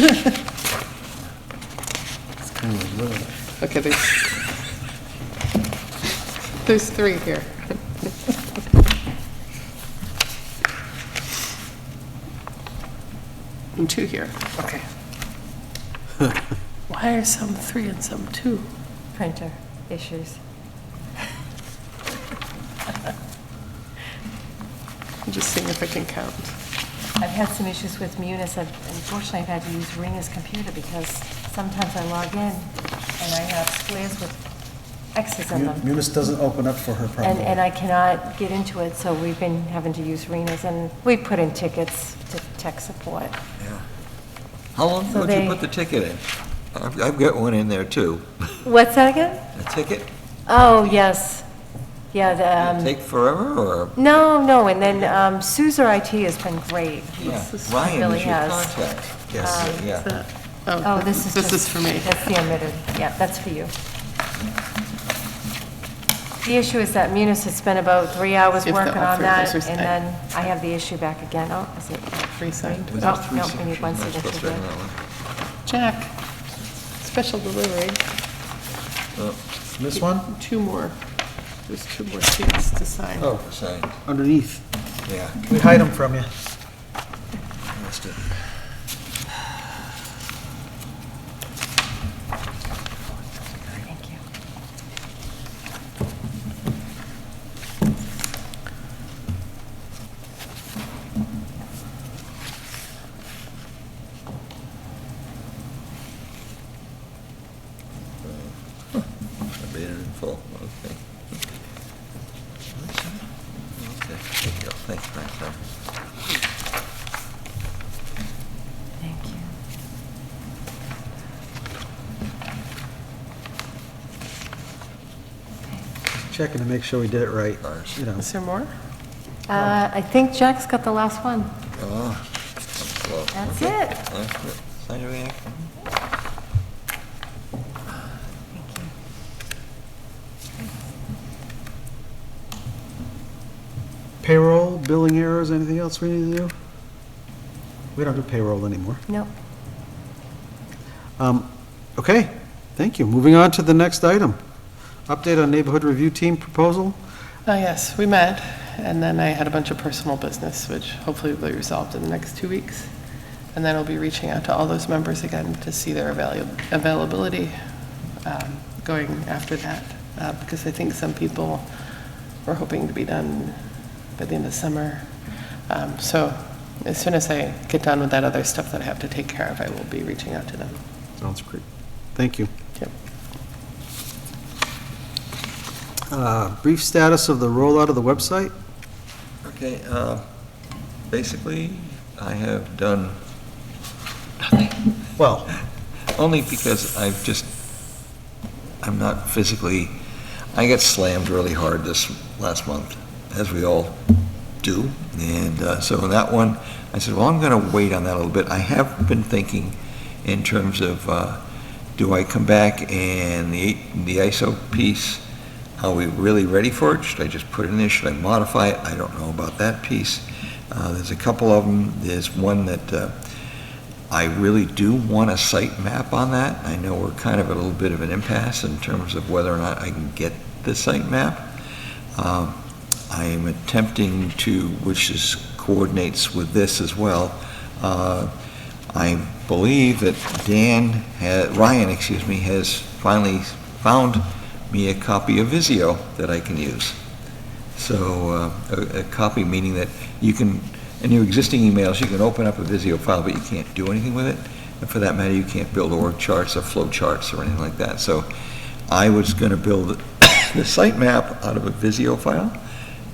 kind of little. Okay, there's 3 here. and 2 here. Okay. Why are some 3 and some 2? Printer issues. I'm just seeing if I can count. I've had some issues with Munis. Unfortunately, I've had to use Rena's computer because sometimes I log in and I have squares with X's in them. Munis doesn't open up for her properly. And I cannot get into it, so we've been having to use Rena's, and we put in tickets to tech support. Yeah. How long So ago did you put the ticket in? I've got one in there, too. What's that again? A ticket? Oh, yes. Yeah, Did it take forever, or? no, and then Suzer IT has been great. Yeah, He's- Ryan really is your has. contact. Yes, yeah. Oh, this is This just- is for me. That's the omitted, yeah, that's for you. The issue is that Munis has spent about 3 hours If the working on offer that, was and then I have the issue back again. Oh, is it? Re-signed. Was Oh, there 3 no, we signatures? need one Am I supposed signature to write there. on Jack, special delivery. that one? This one? 2 more. There's 2 more sheets to sign. Oh, Signed, underneath. yeah. Can we hide them from you? Missed it. Thank you. I made it in full, okay. Okay, there you go, thanks, Frank. Thank you. Checking to make sure we did it right. Ours. You know, Is there more? I think Jack's got the last one. Oh, well, That's okay. it. That's it. Sign your reaction. Thank you. payroll, billing errors, anything else we need to do? We don't do payroll anymore. Nope. Okay, thank you. Moving on to the next item. Update on neighborhood review team proposal. Oh, yes, we met, and then I had a bunch of personal business, which hopefully will be resolved in the next 2 weeks. And then I'll be reaching out to all those members again to see their availability going after that, because I think some people were hoping to be done by the end of summer. So as soon as I get done with that other stuff that I have to take care of, I will be reaching out to them. Sounds great. Thank you. Yep. Brief status of the rollout of the website. Okay, basically, I have done nothing. Well, Only because I'm not physically, I got slammed really hard this last month, as we all do. And so in that one, I said, well, I'm going to wait on that a little bit. I have been thinking in terms of, do I come back and the ISO piece, are we really ready for it? Should I just put it in there? Should I modify it? I don't know about that piece. There's a couple of them. There's one that I really do want a site map on that. I know we're kind of at a little bit of an impasse in terms of whether or not I can get the site map. I am attempting to, which is coordinates with this as well. I believe that Ryan, has finally found me a copy of Visio that I can use. So a copy meaning that you can, in your existing emails, you can open up a Visio file, but you can't do anything with it. And for that matter, you can't build org charts or flow charts or anything like that. So I was going to build the site map out of a Visio file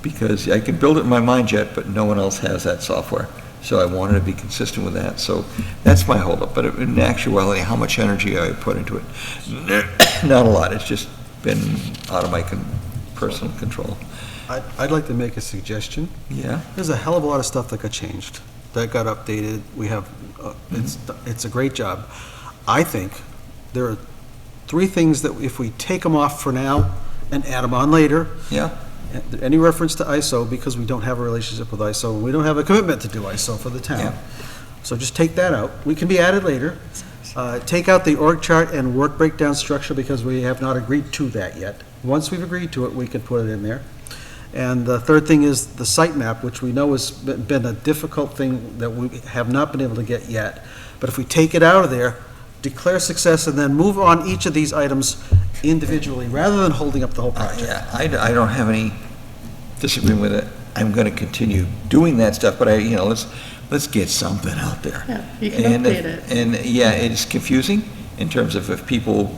because I can build it in my MindJet, but no one else has that software. So I wanted to be consistent with that. So that's my holdup. But in actuality, how much energy I put into it? Not a lot. It's just been out of my personal control. I'd like to make a suggestion. Yeah? There's a hell of a lot of stuff that got changed, that got updated. We have, it's a great job. I think there are 3 things that if we take them off for now and add them on later, Yeah? any reference to ISO, because we don't have a relationship with ISO, and we don't have a commitment to do ISO for the town. Yeah. So just take that out. We can be added later. Take out the org chart and work breakdown structure because we have not agreed to that yet. Once we've agreed to it, we can put it in there. And the third thing is the site map, which we know has been a difficult thing that we have not been able to get yet. But if we take it out of there, declare success, and then move on each of these items individually, rather than holding up the whole project. Yeah, I don't have any disagreement with it. I'm going to continue doing that stuff, but let's get something out there. Yeah, you can update it. And, yeah, it's confusing in terms of if people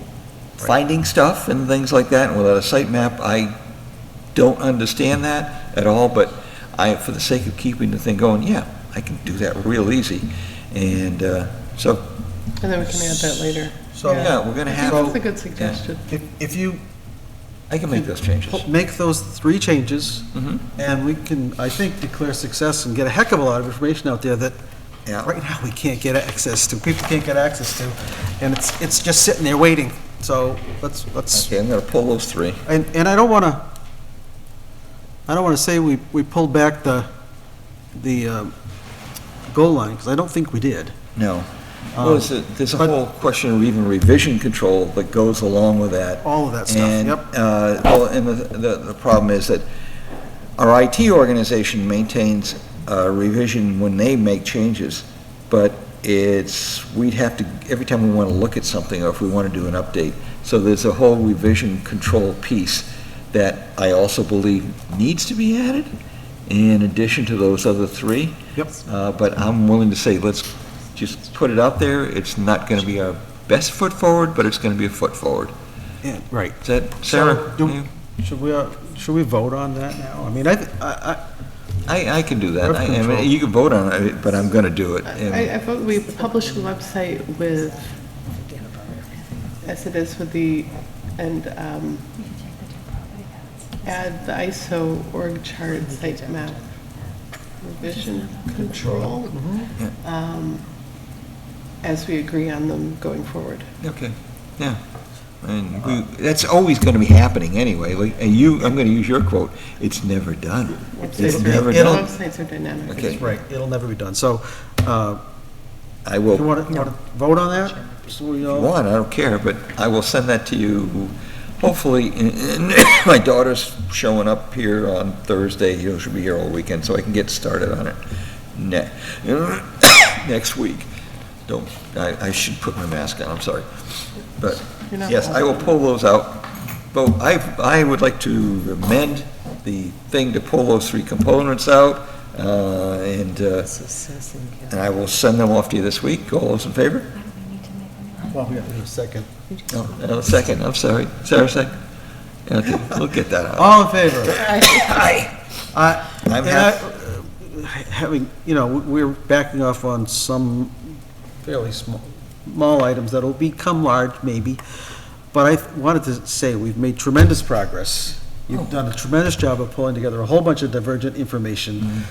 finding stuff and things like that, and without a site map, I don't understand that at all, but for the sake of keeping the thing going, yeah, I can do that real easy. And so, And then we can add that later. So, yeah, we're going to I have, think that's a good suggestion. If you I can make those changes. make those 3 changes, Mhm. and we can, I think, declare success and get a heck of a lot of information out there that Yeah. right now we can't get access to, people can't get access to, and it's just sitting there waiting. So let's, Okay, I'm going to pull those 3. and I don't want to say we pulled back the goal line, because I don't think we did. No. Well, there's a but- whole question of even revision control that goes along with that. All of that stuff, And, yep. well, and the problem is that our IT organization maintains revision when they make changes, but we'd have to, every time we want to look at something, or if we want to do an update, so there's a whole revision control piece that I also believe needs to be added, in addition to those other 3. Yep. But I'm willing to say, let's just put it out there. It's not going to be our best foot forward, but it's going to be a foot forward. Yeah, right. Is that, Sarah? So, should we vote on that now? I mean, I can do that. I Control. mean, you can vote on it, but I'm going to do it. I vote we publish the website with, as it is with the, and add the ISO org chart site map revision control, as we agree on them going forward. Okay, yeah. And that's always going to be happening anyway. And I'm going to use your quote, "It's never done." It's never it'll- done. Websites are dynamic. Okay. right, it'll never be done. So, I will, you want to vote on that? So we all- one, I don't care, but I will send that to you, hopefully, and my daughter's showing up here on Thursday, she'll be here all weekend, so I can get started on it next week. I should put my mask on, I'm sorry. But, You're not yes, I will pull those out. But I would like to amend the thing to pull those 3 components out, and I will send them off to you this week. All those in favor? Well, we have to do a second. No, second, I'm sorry. Sarah, second? Okay, we'll get that out. All in favor? Aye. I'm And having, we're backing off on some fairly small items that'll become large, maybe. But I wanted to say, we've made tremendous progress. You've done a tremendous job of pulling together a whole bunch of divergent information.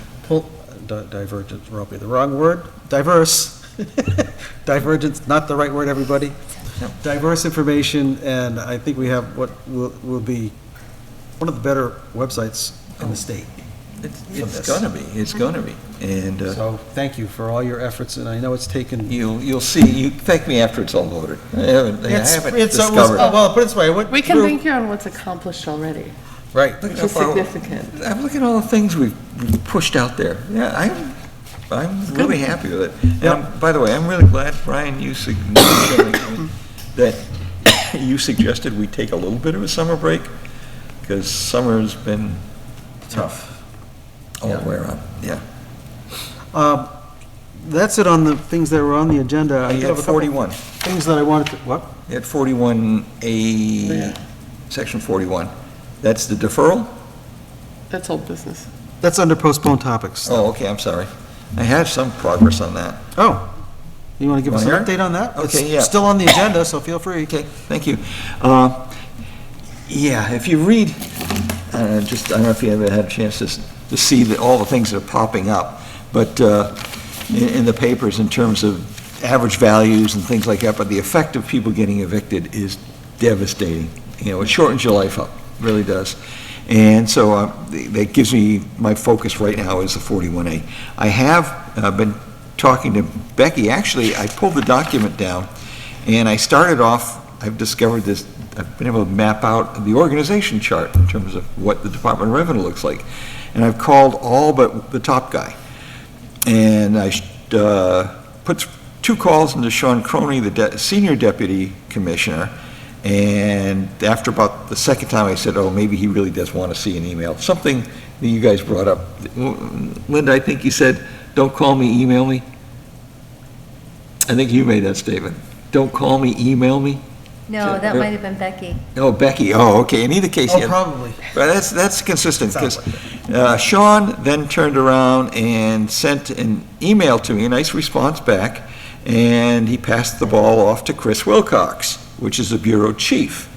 Divergent, probably the wrong word, diverse. Divergent's not the right word, everybody. Diverse information, and I think we have what will be one of the better websites in the state. It's gonna be. And So, thank you for all your efforts, and I know it's taken. you'll see, you thank me after it's all voted. I haven't discovered. Well, put it this way. We can thank you on what's accomplished already, Right. Look which at is how far- significant. I'm looking at all the things we've pushed out there. Yeah, I'm really happy with it. And by the way, I'm really glad, Brian, that you suggested we take a little bit of a summer break, because summer's been tough all the way around, yeah. That's it on the things that were on the agenda. I You have had a couple 41. things that I wanted to, what? You had 41A, section 41. That's the deferral? That's old business. That's under postponed topics. Oh, okay, I'm sorry. I have some progress on that. Oh, you want to give us an Want to update on that? Okay, yeah. It's still on the agenda, so feel free. Okay, thank you. Yeah, if you read, I don't know if you ever had a chance to see all the things that are popping up, but in the papers in terms of average values and things like that, but the effect of people getting evicted is devastating. It shortens your life up, really does. And so that gives me, my focus right now is the 41A. I have been talking to Becky. Actually, I pulled the document down, and I started off, I've discovered this I've been able to map out the organization chart in terms of what the Department of Revenue looks like. And I've called all but the top guy. And I put 2 calls into Sean Croney, the Senior Deputy Commissioner, and after about the second time, I said, oh, maybe he really does want to see an email. Something that you guys brought up. Linda, I think you said, don't call me, email me. I think you made that statement. Don't call me, email me. No, that might have been Becky. Oh, Becky, oh, okay, in either case. Oh, probably. But that's consistent, Sounds because Sean then turned around and sent an email to me, a nice response back, and he passed the ball off to Chris Wilcox, which is the bureau chief.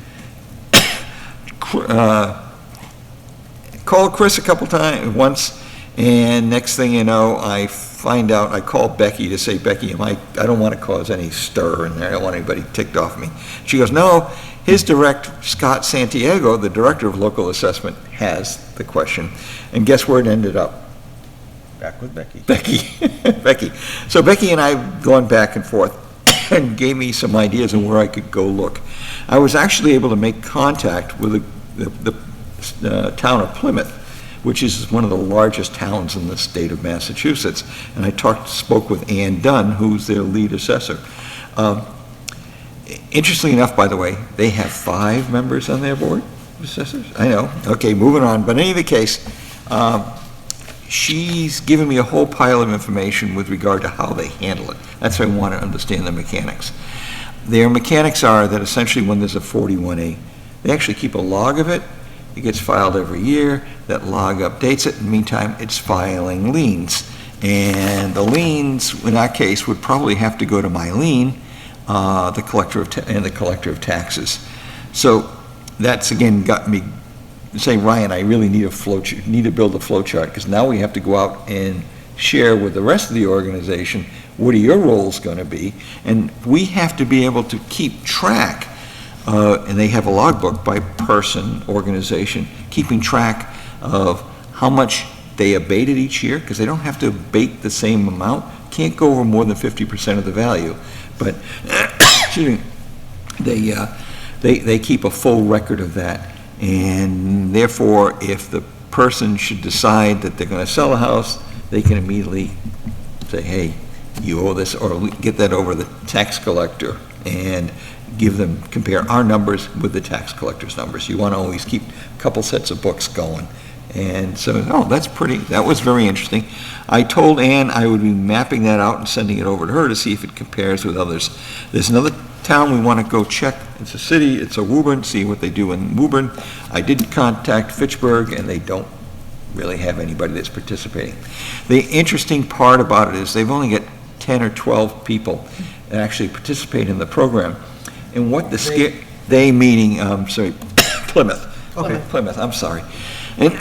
Called Chris a couple times, once, and next thing you know, I find out, I call Becky to say, Becky, I don't want to cause any stir in there, I don't want anybody ticked off me. She goes, no, his Scott Santiago, the director of local assessment, has the question. And guess where it ended up? Back with Becky. Becky. So Becky and I have gone back and forth and gave me some ideas on where I could go look. I was actually able to make contact with the town of Plymouth, which is one of the largest towns in the state of Massachusetts. And I spoke with Ann Dunn, who's their lead assessor. Interestingly enough, by the way, they have 5 members on their board of assessors. I know. Okay, moving on. But in any case, she's given me a whole pile of information with regard to how they handle it. That's why I want to understand the mechanics. Their mechanics are that essentially when there's a 41A, they actually keep a log of it. It gets filed every year. That log updates it. In the meantime, it's filing liens. And the liens, in our case, would probably have to go to Mylene, the collector of taxes. So that's, again, got me saying, Ryan, I really need to build a flow chart, because now we have to go out and share with the rest of the organization, what are your roles going to be? And we have to be able to keep track, and they have a logbook by person, organization, keeping track of how much they abated each year, because they don't have to abate the same amount, can't go over more than 50% of the value. But excuse me, they keep a full record of that. And therefore, if the person should decide that they're going to sell a house, they can immediately say, hey, you owe this, or get that over the tax collector and compare our numbers with the tax collector's numbers. You want to always keep a couple sets of books going. And so, that was very interesting. I told Ann I would be mapping that out and sending it over to her to see if it compares with others. There's another town we want to go check. It's a city, it's a Woburn, see what they do in Woburn. I did contact Fitchburg, and they don't really have anybody that's participating. The interesting part about it is they've only got 10 or 12 people that actually participate in the program. And what they meaning, Plymouth. Okay. Plymouth, I'm sorry. And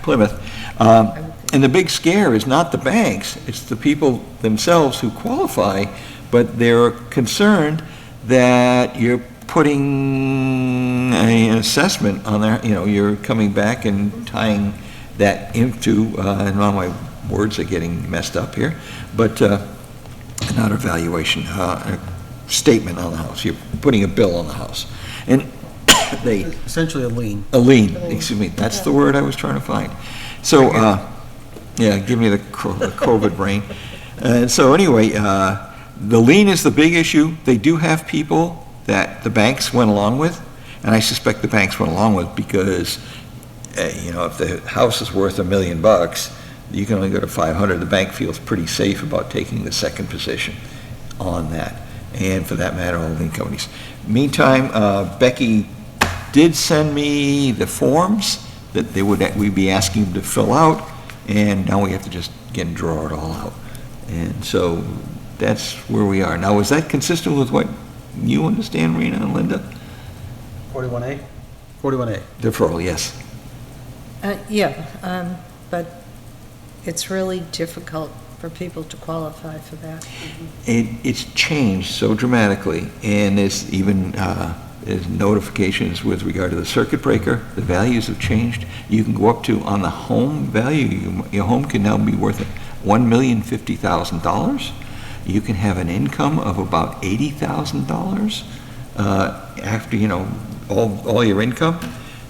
Plymouth. And the big scare is not the banks, it's the people themselves who qualify, but they're concerned that you're putting an assessment on there, you're coming back and tying that into, and all my words are getting messed up here, but not a valuation, a statement on the house. You're putting a bill on the house. And they... Essentially a lien. A lien, excuse me. That's the word I was trying to find. So, give me the COVID brain. And so anyway, the lien is the big issue. They do have people that the banks went along with, and I suspect the banks went along with because, if the house is worth $1 million, you can only go to 500. The bank feels pretty safe about taking the second position on that. And for that matter, all lien companies. Meantime, Becky did send me the forms that we'd be asking them to fill out, and now we have to just, again, draw it all out. And so that's where we are. Now, is that consistent with what you understand, Rena and Linda? 41A? 41A. Deferral, yes. But it's really difficult for people to qualify for that. It's changed so dramatically, and there's even there's notifications with regard to the circuit breaker. The values have changed. You can go up to, on the home value, your home can now be worth $1,050,000. You can have an income of about $80,000. after, all your income.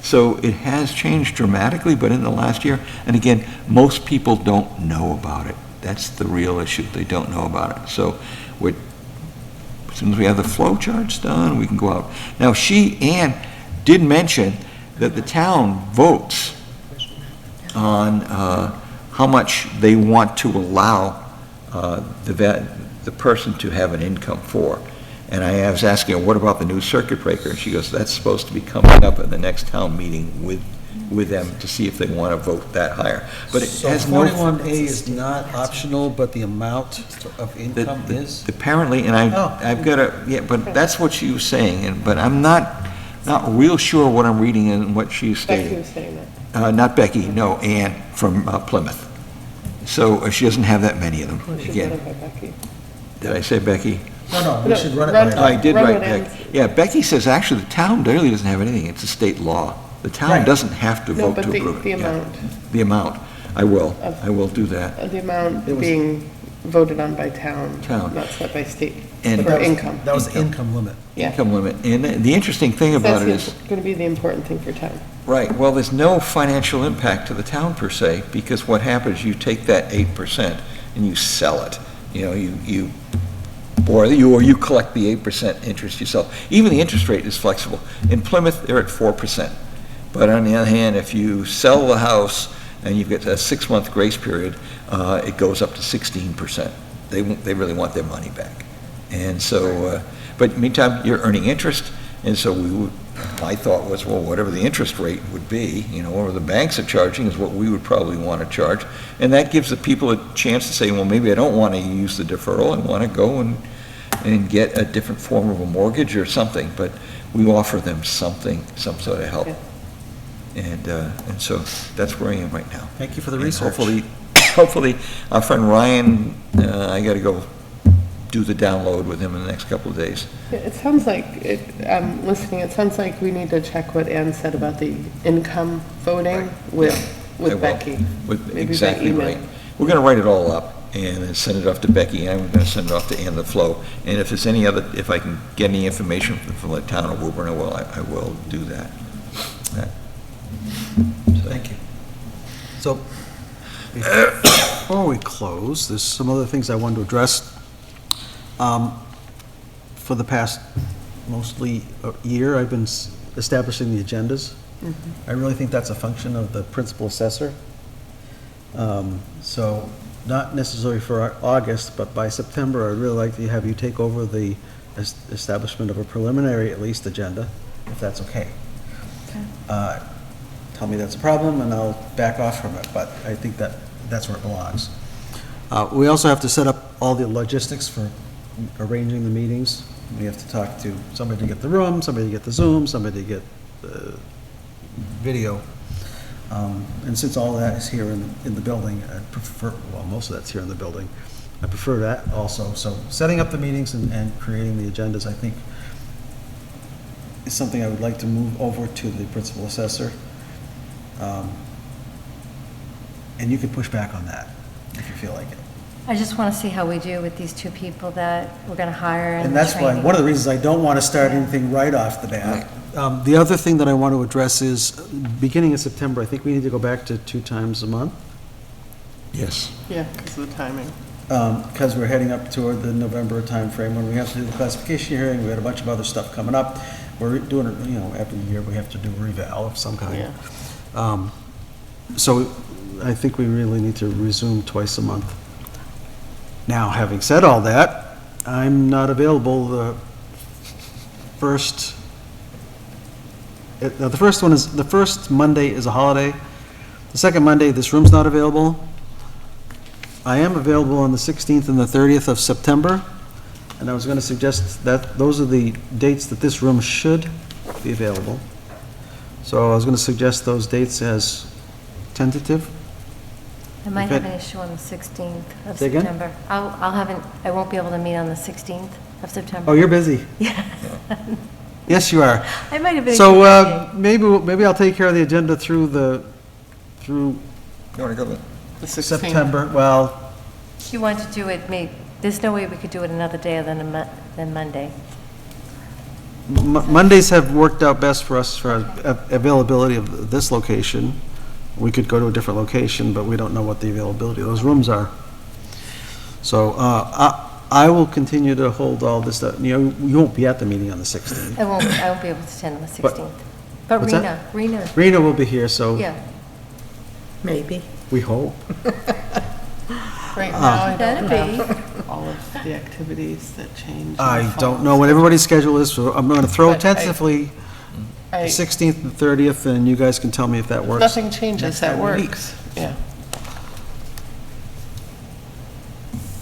So it has changed dramatically, but in the last year, and again, most people don't know about it. That's the real issue. They don't know about it. So as soon as we have the flow charts done, we can go out. Now, Ann did mention that the town votes on how much they want to allow the person to have an income for. And I was asking her, what about the new circuit breaker? And she goes, that's supposed to be coming up at the next town meeting with them to see if they want to vote that higher. But it So has no... 41A is not optional, but the amount of income is? Apparently, and Oh. I've got but that's what she was saying, but I'm not real sure what I'm reading and what she's Becky stating. was saying that. Not Becky, no, Ann from Plymouth. So she doesn't have that many of them. We should Again, run it by Becky. did I say Becky? No, we No, should run it run- by Oh, I did Run write what Ann's- Becky. Yeah, Becky says actually the town really doesn't have anything. It's a state law. The town Right. doesn't have to No, vote but to approve it. the Yeah. amount, The amount. I will do that. the amount It was- being voted on by town, Town. not set by state, And- for income. That was the income limit. Yeah. Income limit. And the interesting thing about it is, That's going to be the important thing for town. right, well, there's no financial impact to the town per se, because what happens, you take that 8% and you sell it. Or you collect the 8% interest yourself. Even the interest rate is flexible. In Plymouth, they're at 4%. But on the other hand, if you sell the house and you've got a 6-month grace period, it goes up to 16%. They really want their money back. And so, but meantime, you're earning interest, and so my thought was, well, whatever the interest rate would be, or the banks are charging is what we would probably want to charge. And that gives the people a chance to say, well, maybe I don't want to use the deferral, I want to go and get a different form of a mortgage or something, but we offer them something, some sort of help. Yeah. And so that's where I am right now. Thank you for the And research. Hopefully, our friend Ryan, I got to go do the download with him in the next couple of days. Yeah, it sounds like, I'm listening, it sounds like we need to check what Ann said about the income voting with I will. Becky. With- Maybe by Exactly email. right. We're going to write it all up and then send it off to Becky, and I'm going to send it off to Ann the Flow. And if there's any other, if I can get any information from the town of Woburn, I will do that. Thank you. So, before we close, there's some other things I wanted to address. For the past mostly year, I've been establishing the agendas. I really think that's a function of the principal assessor. So, not necessarily for August, but by September, I'd really like to have you take over the establishment of a preliminary, at least, agenda, if that's okay. Tell me that's a problem, and I'll back off from it, but I think that's where it belongs. We also have to set up all the logistics for arranging the meetings. We have to talk to somebody to get the room, somebody to get the Zoom, somebody to get the video. And since all that is here in the building, I prefer, well, most of that's here in the building, I prefer that also. So setting up the meetings and creating the agendas, I think, is something I would like to move over to the principal assessor. And you can push back on that if you feel like it. I just want to see how we do with these two people that we're going to hire and And the that's why, training. one of the reasons I don't want to start anything right off the bat. The other thing that I want to address is, beginning in September, I think we need to go back to 2 times a month, Yes. Yeah, because of the timing. because we're heading up toward the November timeframe when we have to do the classification hearing. We had a bunch of other stuff coming up. We're doing it, every year we have to do a reval of some kind. Yeah. So I think we really need to resume twice a month. Now, having said all that, I'm not available the first Monday is a holiday. The second Monday, this room's not available. I am available on the 16th and the 30th of September, and I was going to suggest that those are the dates that this room should be available. So I was going to suggest those dates as tentative. I might Okay. have an issue on the 16th of Say again? September. I won't be able to meet on the 16th of September. Oh, you're busy. Yeah. Yes, you are. I might have been. So maybe I'll take care of the agenda through You want to go? The 16th. September. Well, You want to do it, there's no way we could do it another day than Monday. Mondays have worked out best for us for availability of this location. We could go to a different location, but we don't know what the availability of those rooms are. So I will continue to hold all this stuff. You won't be at the meeting on the 16th. I won't be able to attend on the But- 16th. But What's that? Rena, Rena will be here, so yeah. Maybe. we hope. Right now, I That'd don't be. have all of the activities that change. in the I fall. don't know what everybody's schedule is, so I'm going to throw But I- tentatively the I- 16th and 30th, and you guys can tell me if that works. Nothing changes, next that time we meet. works, yeah.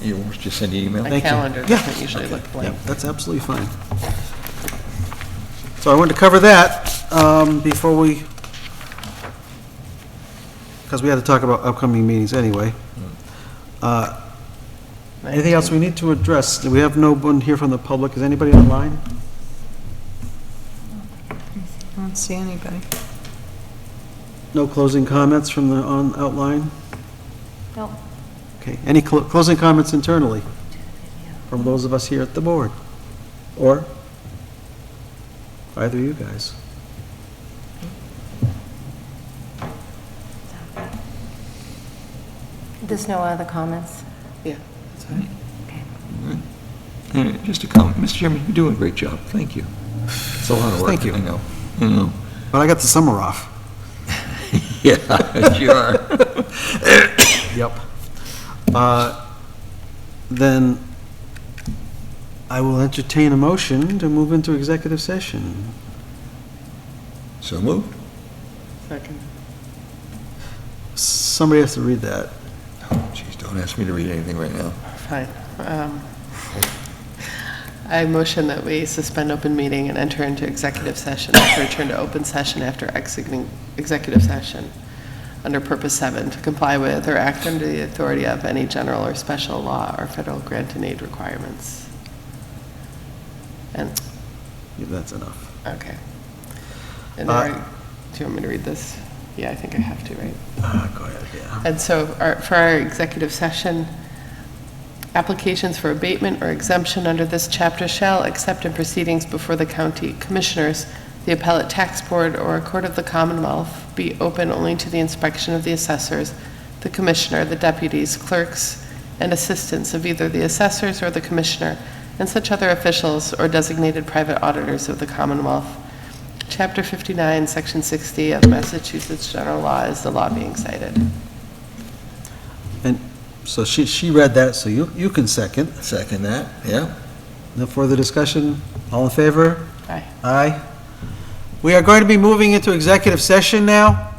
You want to just send an email? My Thank you. calendar Yeah. doesn't usually look Yeah, blank. that's absolutely fine. So I wanted to cover that before we, because we had to talk about upcoming meetings anyway. Anything else we need to address? Do we have no one here from the public? Is anybody online? I don't see anybody. No closing comments from the outline? No. Okay, any closing comments internally from those of us here at the board? Or either of you guys? There's no other comments? Yeah, that's fine. Just a comment. Mr. Chairman, you're doing a great job. Thank you. It's a lot of work. Thank you. I know. I know. But I got the summer off. Yeah, you are. Yep. Then I will entertain a motion to move into executive session. So moved. Second. Somebody has to read that. Jeez, don't ask me to read anything right now. Fine. I motion that we suspend open meeting and enter into executive session, to return to open session after exiting executive session under Purpose 7, to comply with or act under the authority of any general or special law or federal grant and aid requirements. And, Yeah, that's enough. okay. And do you want me to read this? Yeah, I think I have to, right? Go ahead, yeah. And so for our executive session, applications for abatement or exemption under this chapter shall, except in proceedings before the county commissioners, the appellate tax board, or a court of the Commonwealth, be open only to the inspection of the assessors, the commissioner, the deputies, clerks, and assistants of either the assessors or the commissioner, and such other officials or designated private auditors of the Commonwealth. Chapter 59, Section 60 of Massachusetts General Law is the law being cited. And so she read that, so you can second. Second that, yeah. No further discussion? All in favor? Aye. Aye. We are going to be moving into executive session now.